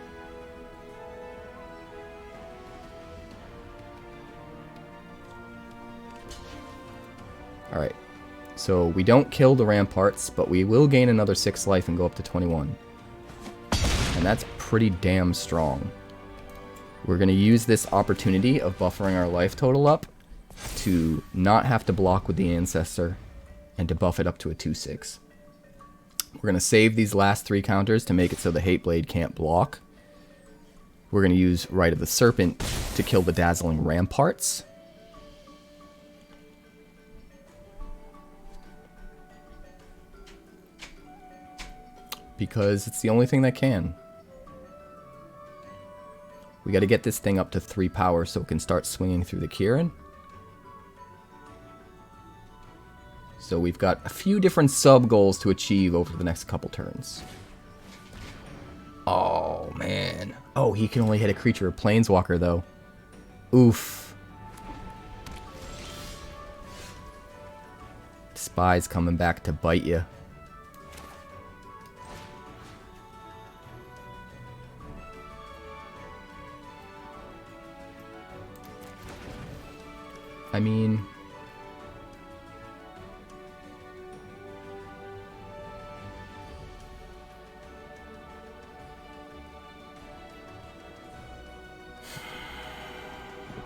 Alright, so we don't kill the Ramparts, but we will gain another 6 life and go up to 21. And that's pretty damn strong. We're going to use this opportunity of buffering our life total up to not have to block with the Ancestor and to buff it up to a 2/6. We're going to save these last 3 counters to make it so the Hateblade can't block. We're going to use Rite of the Serpent to kill the Dazzling Ramparts. Because it's the only thing that can. We got to get this thing up to 3 power so it can start swinging through the Kirin. So we've got a few different sub-goals to achieve over the next couple turns. Oh, man. Oh, he can only hit a creature or planeswalker, though. Oof. Spy's coming back to bite you. I mean,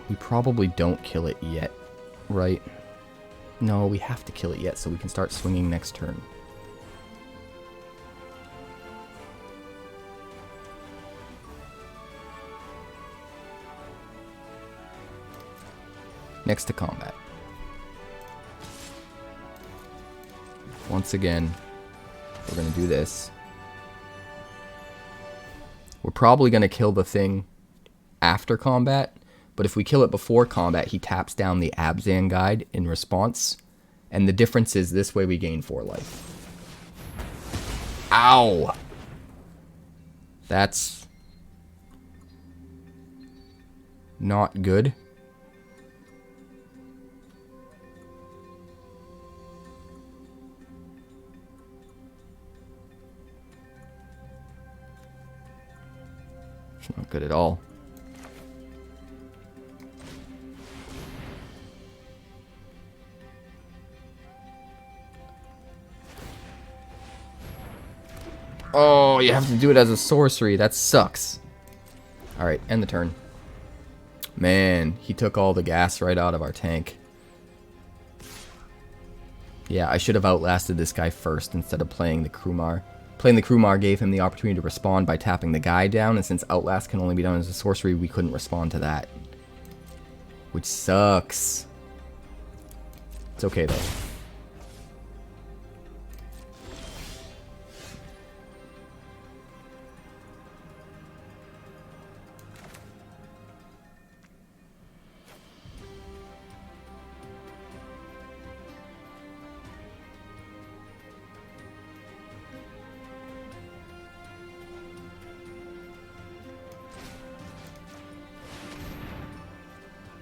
we probably don't kill it yet, right? No, we have to kill it yet so we can start swinging next turn. Next to combat. Once again, we're going to do this. We're probably going to kill the thing after combat, but if we kill it before combat, he taps down the Abzan guide in response, and the difference is this way we gain 4 life. Ow! That's not good. It's not good at all. Oh, you have to do it as a sorcery. That sucks. Alright, end the turn. Man, he took all the gas right out of our tank. Yeah, I should have outlasted this guy first instead of playing the Krumar. Playing the Krumar gave him the opportunity to respond by tapping the guy down, and since Outlast can only be done as a sorcery, we couldn't respond to that. Which sucks. It's okay, though.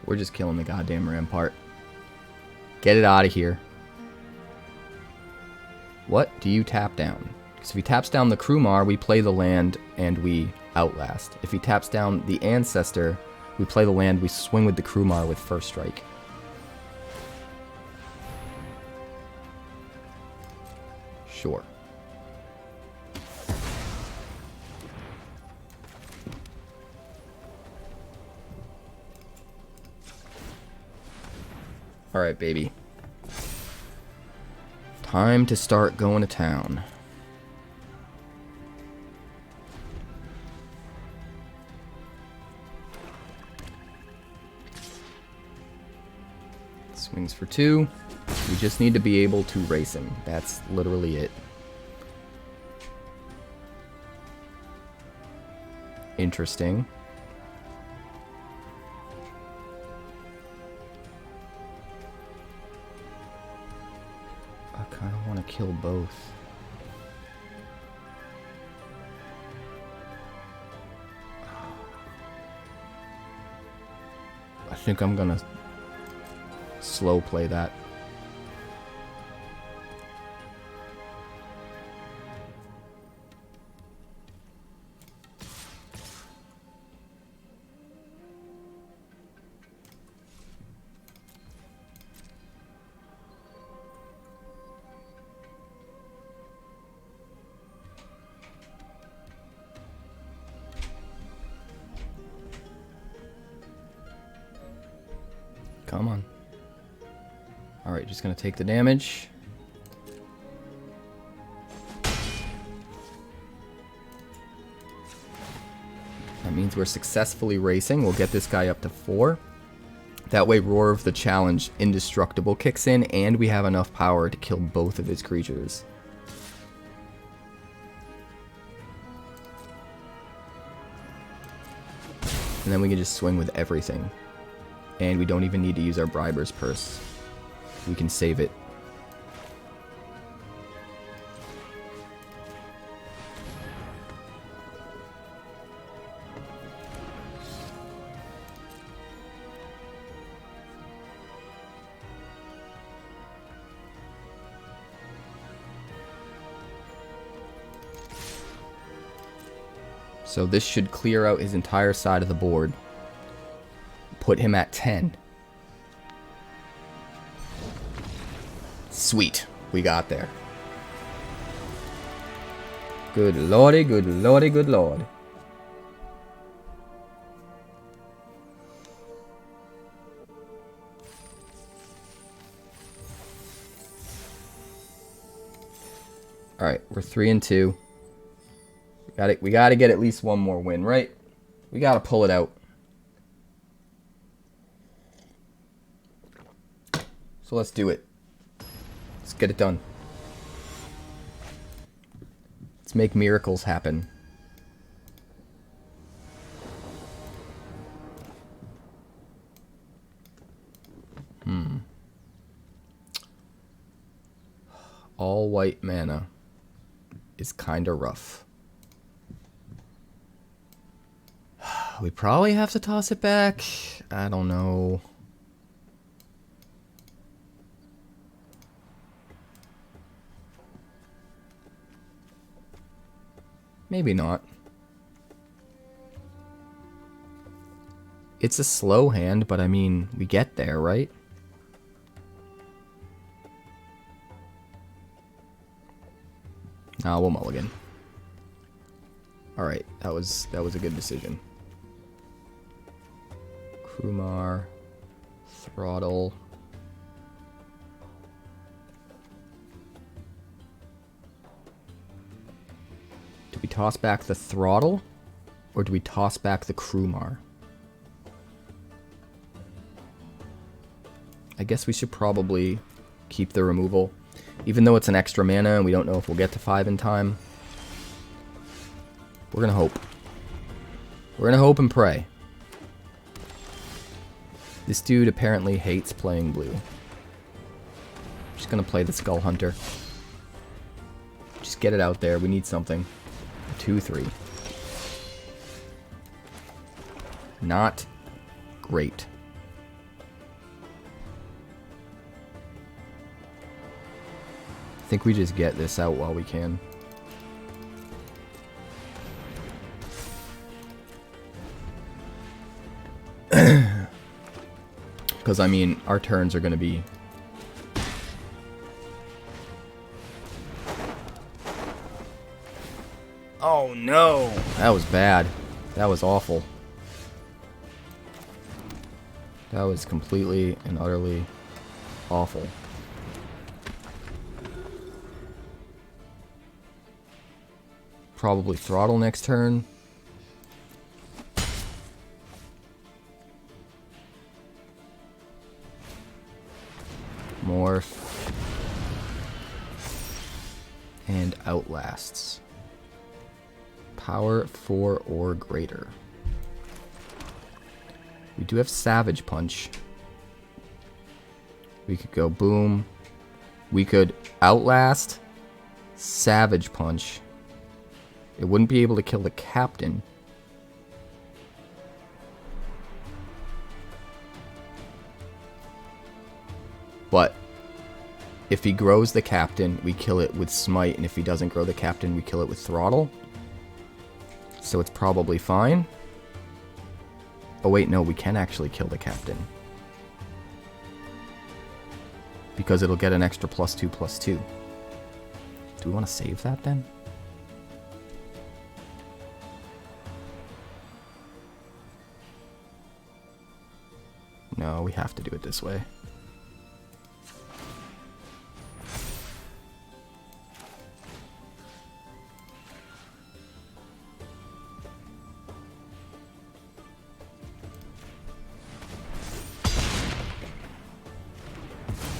We're just killing the goddamn Rampart. Get it out of here. What do you tap down? Because if he taps down the Krumar, we play the land and we Outlast. If he taps down the Ancestor, we play the land, we swing with the Krumar with First Strike. Sure. Alright, baby. Time to start going to town. Swings for 2. We just need to be able to race him. That's literally it. Interesting. I kind of want to kill both. I think I'm gonna slow play that. Come on. Alright, just gonna take the damage. That means we're successfully racing. We'll get this guy up to 4. That way Roar of the Challenge Indestructible kicks in, and we have enough power to kill both of his creatures. And then we can just swing with everything. And we don't even need to use our Briber's Purse. We can save it. So this should clear out his entire side of the board. Put him at 10. Sweet. We got there. Good lordy, good lordy, good lord. Alright, we're 3-2. We gotta get at least one more win, right? We gotta pull it out. So let's do it. Let's get it done. Let's make miracles happen. All white mana is kinda rough. We probably have to toss it back. I don't know. Maybe not. It's a slow hand, but I mean, we get there, right? Nah, we'll mulligan. Alright, that was a good decision. Krumar, Throttle. Do we toss back the Throttle? Or do we toss back the Krumar? I guess we should probably keep the removal. Even though it's an extra mana and we don't know if we'll get to 5 in time. We're gonna hope. We're gonna hope and pray. This dude apparently hates playing blue. Just gonna play the Skull Hunter. Just get it out there. We need something. 2/3. Not great. I think we just get this out while we can. Because, I mean, our turns are going to be... Oh, no! That was bad. That was awful. That was completely and utterly awful. Probably Throttle next turn. Morph. And Outlasts. Power 4 or greater. We do have Savage Punch. We could go boom. We could Outlast. Savage Punch. It wouldn't be able to kill the captain. But if he grows the captain, we kill it with Smite. And if he doesn't grow the captain, we kill it with Throttle. So it's probably fine. Oh wait, no, we can actually kill the captain. Because it'll get an extra +2/+2. Do we want to save that then? No, we have to do it this way.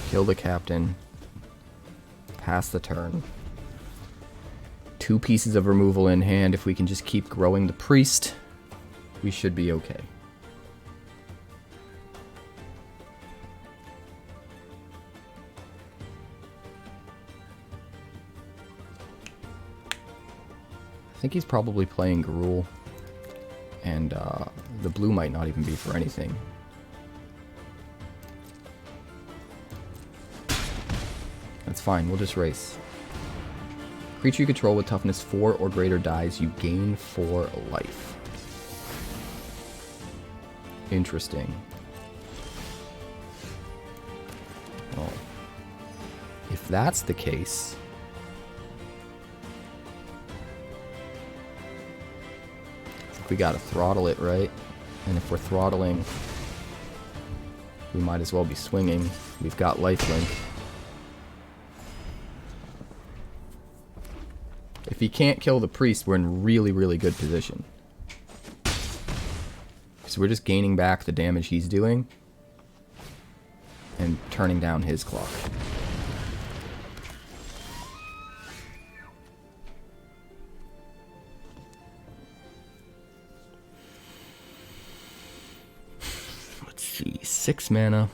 Kill the captain. Pass the turn. 2 pieces of removal in hand. If we can just keep growing the priest, we should be okay. I think he's probably playing Gruul, and the blue might not even be for anything. That's fine, we'll just race. Creature you control with toughness 4 or greater dies, you gain 4 life. Interesting. Well, if that's the case... we gotta throttle it, right? And if we're throttling, we might as well be swinging. We've got lifelink. If he can't kill the priest, we're in really, really good position. So we're just gaining back the damage he's doing and turning down his clock. Let's see, 6 mana.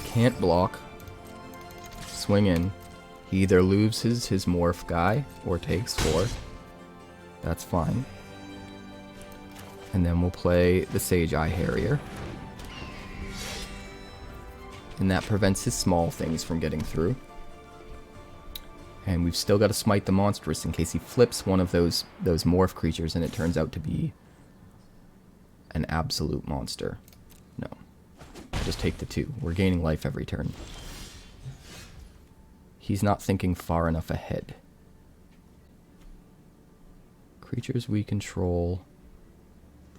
Can't block. Swing in. He either loses his morph guy or takes 4. That's fine. And then we'll play the Sage Eye Harrier. And that prevents his small things from getting through. And we've still got to smite the monstrous in case he flips one of those morph creatures and it turns out to be an absolute monster. No. I'll just take the 2. We're gaining life every turn. He's not thinking far enough ahead. Creatures we control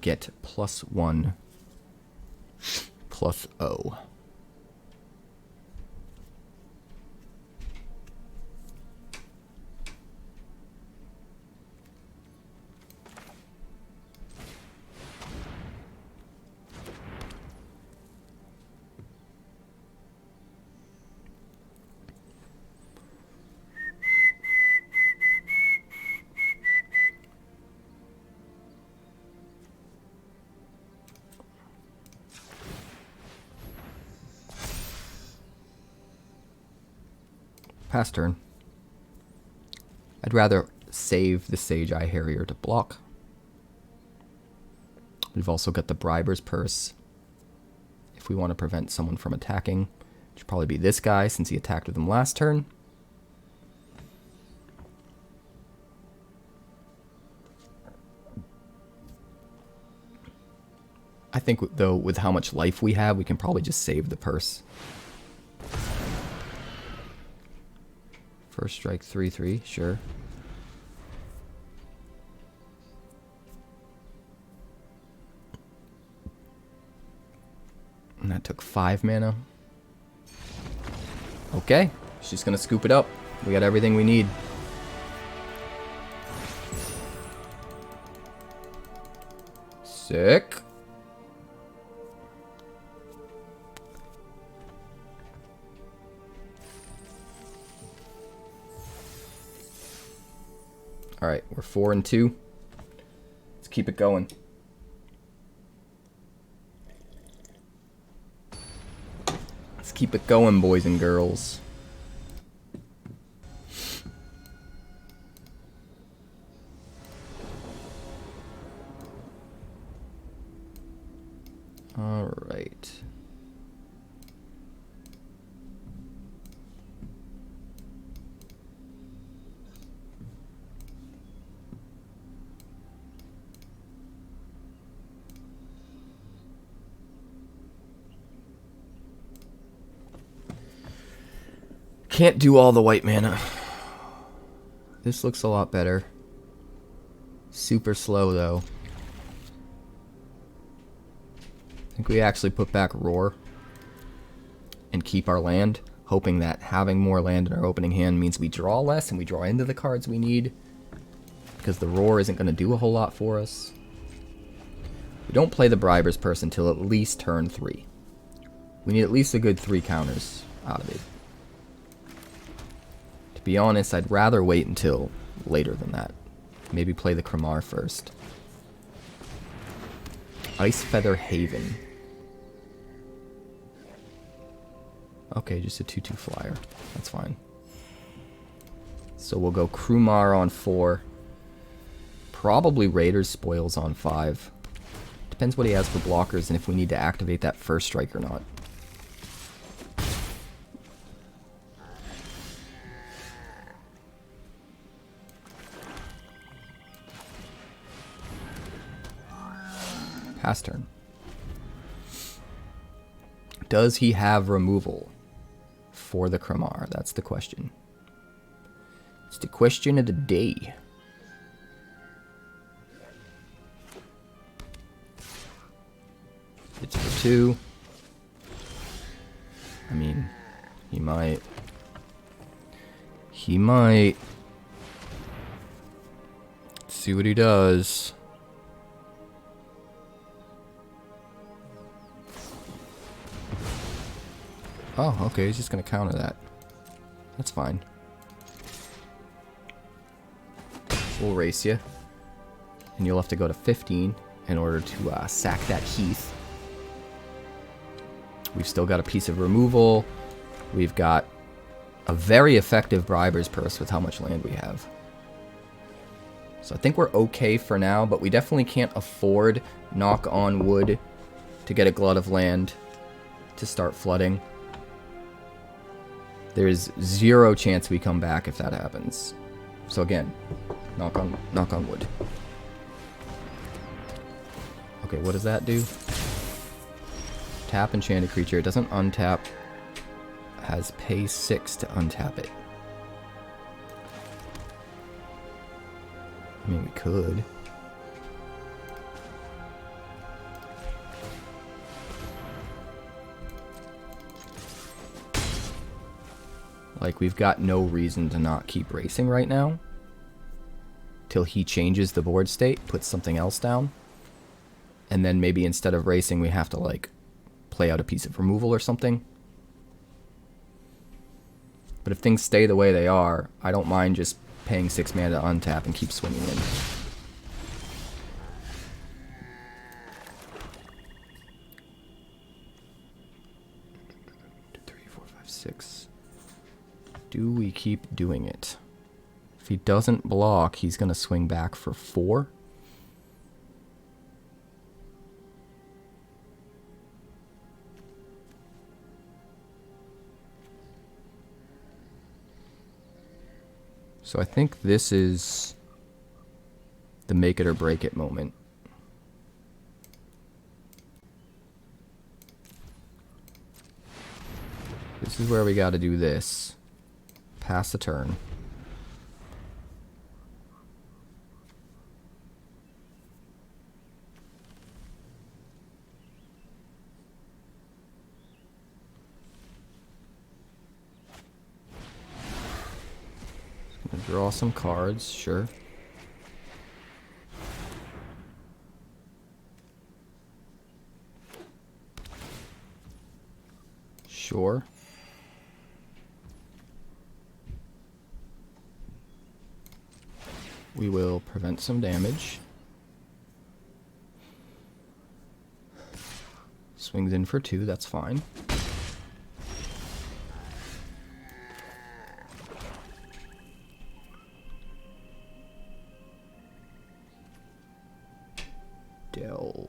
get +1 +0. Pass turn. I'd rather save the Sage Eye Harrier to block. We've also got the Briber's Purse. If we want to prevent someone from attacking, it should probably be this guy since he attacked with him last turn. I think, though, with how much life we have, we can probably just save the purse. First strike 3/3, sure. And that took 5 mana. Okay, she's gonna scoop it up. We got everything we need. Sick. Alright, we're 4-2. Let's keep it going. Let's keep it going, boys and girls. Alright. Can't do all the white mana. This looks a lot better. Super slow, though. I think we actually put back Roar and keep our land, hoping that having more land in our opening hand means we draw less and we draw into the cards we need, because the Roar isn't going to do a whole lot for us. We don't play the Briber's Purse until at least turn 3. We need at least a good 3 counters out of it. To be honest, I'd rather wait until later than that. Maybe play the Kramar first. Ice Feather Haven. Okay, just a 2/2 flyer. That's fine. So we'll go Krumar on 4. Probably Raider's Spoils on 5. Depends what he has for blockers and if we need to activate that first strike or not. Pass turn. Does he have removal for the Kramar? That's the question. It's the question of the day. It's for 2. I mean, he might. He might. Let's see what he does. Oh, okay, he's just going to counter that. That's fine. We'll race you. And you'll have to go to 15 in order to sack that Heath. We've still got a piece of removal. We've got a very effective Briber's Purse with how much land we have. So I think we're okay for now, but we definitely can't afford knock on wood to get a glut of land to start flooding. There's 0 chance we come back if that happens. So again, knock on wood. Okay, what does that do? Tap enchanted creature. It doesn't untap. Has pay 6 to untap it. I mean, we could. Like, we've got no reason to not keep racing right now. Till he changes the board state, puts something else down. And then maybe instead of racing, we have to, like, play out a piece of removal or something. But if things stay the way they are, I don't mind just paying 6 mana to untap and keep swinging in. 3, 4, 5, 6. Do we keep doing it? If he doesn't block, he's going to swing back for 4. So I think this is the make it or break it moment. This is where we got to do this. Pass the turn. Draw some cards, sure. Sure. We will prevent some damage. Swings in for 2, that's fine. Delve.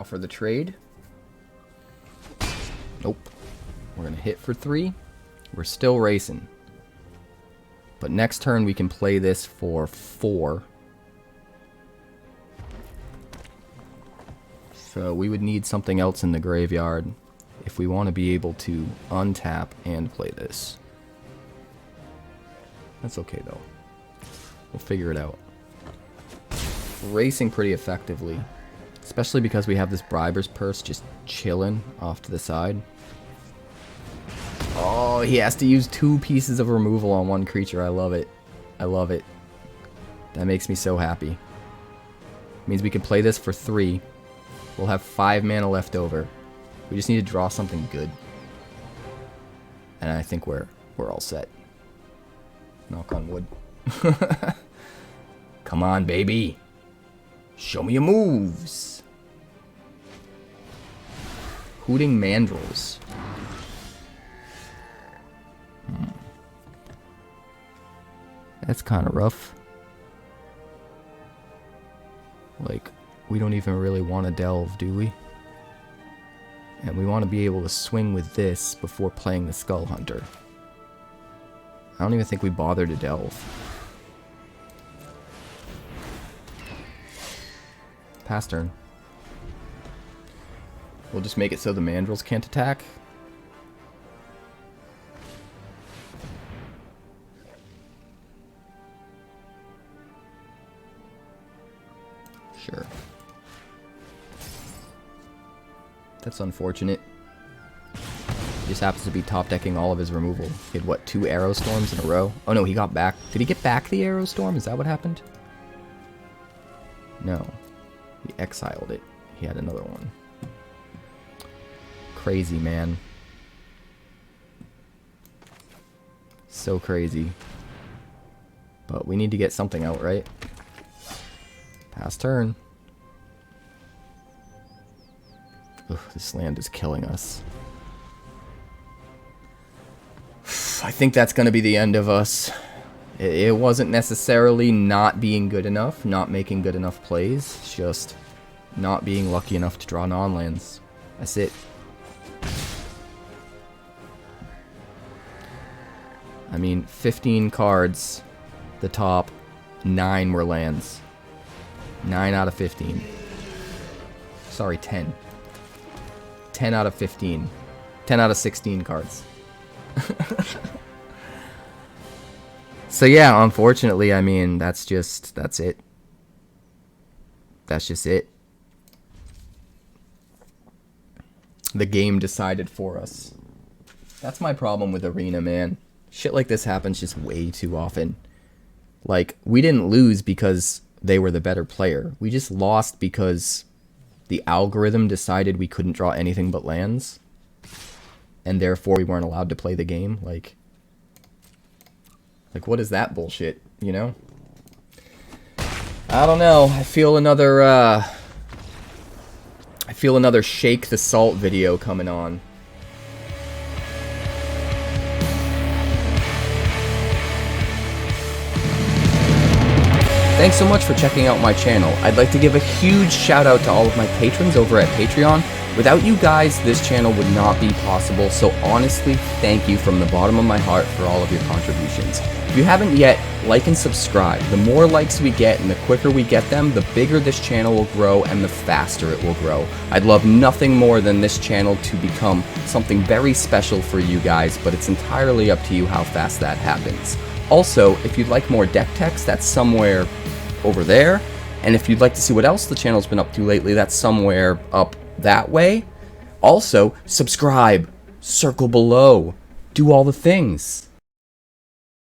Offer the trade. Nope. We're gonna hit for 3. We're still racing. But next turn we can play this for 4. So we would need something else in the graveyard if we want to be able to untap and play this. That's okay though. We'll figure it out. We're racing pretty effectively. Especially because we have this Briber's Purse just chilling off to the side. Oh, he has to use 2 pieces of removal on 1 creature. I love it. I love it. That makes me so happy. Means we can play this for 3. We'll have 5 mana left over. We just need to draw something good. And I think we're all set. Knock on wood. Come on, baby. Show me your moves. Hooting Mandrills. That's kind of rough. Like, we don't even really want to delve, do we? And we want to be able to swing with this before playing the Skull Hunter. I don't even think we bother to delve. Pass turn. We'll just make it so the Mandrills can't attack. Sure. That's unfortunate. He just happens to be top decking all of his removal. He had what, 2 Arrow Storms in a row? Oh no, he got back. Did he get back the Arrow Storm? Is that what happened? No. He exiled it. He had another one. crazy, man. So crazy. But we need to get something out, right? Pass turn. Ugh, this land is killing us. I think that's going to be the end of us. It wasn't necessarily not being good enough, not making good enough plays. It's just not being lucky enough to draw non-lands. That's it. I mean, 15 cards. The top 9 were lands. 9 out of 15. Sorry, 10. 10 out of 15. 10 out of 16 cards. So yeah, unfortunately, I mean, that's it. That's just it. The game decided for us. That's my problem with Arena, man. Shit like this happens just way too often. Like, we didn't lose because they were the better player. We just lost because the algorithm decided we couldn't draw anything but lands. And therefore we weren't allowed to play the game. Like what is that bullshit, you know? I don't know. I feel another Shake the Salt video coming on. Thanks so much for checking out my channel. I'd like to give a huge shout out to all of my patrons over at Patreon. Without you guys, this channel would not be possible, so honestly, thank you from the bottom of my heart for all of your contributions. If you haven't yet, like and subscribe. The more likes we get and the quicker we get them, the bigger this channel will grow and the faster it will grow. I'd love nothing more than this channel to become something very special for you guys, but it's entirely up to you how fast that happens. Also, if you'd like more deck text, that's somewhere over there. And if you'd like to see what else the channel's been up to lately, that's somewhere up that way. Also, subscribe, circle below, do all the things.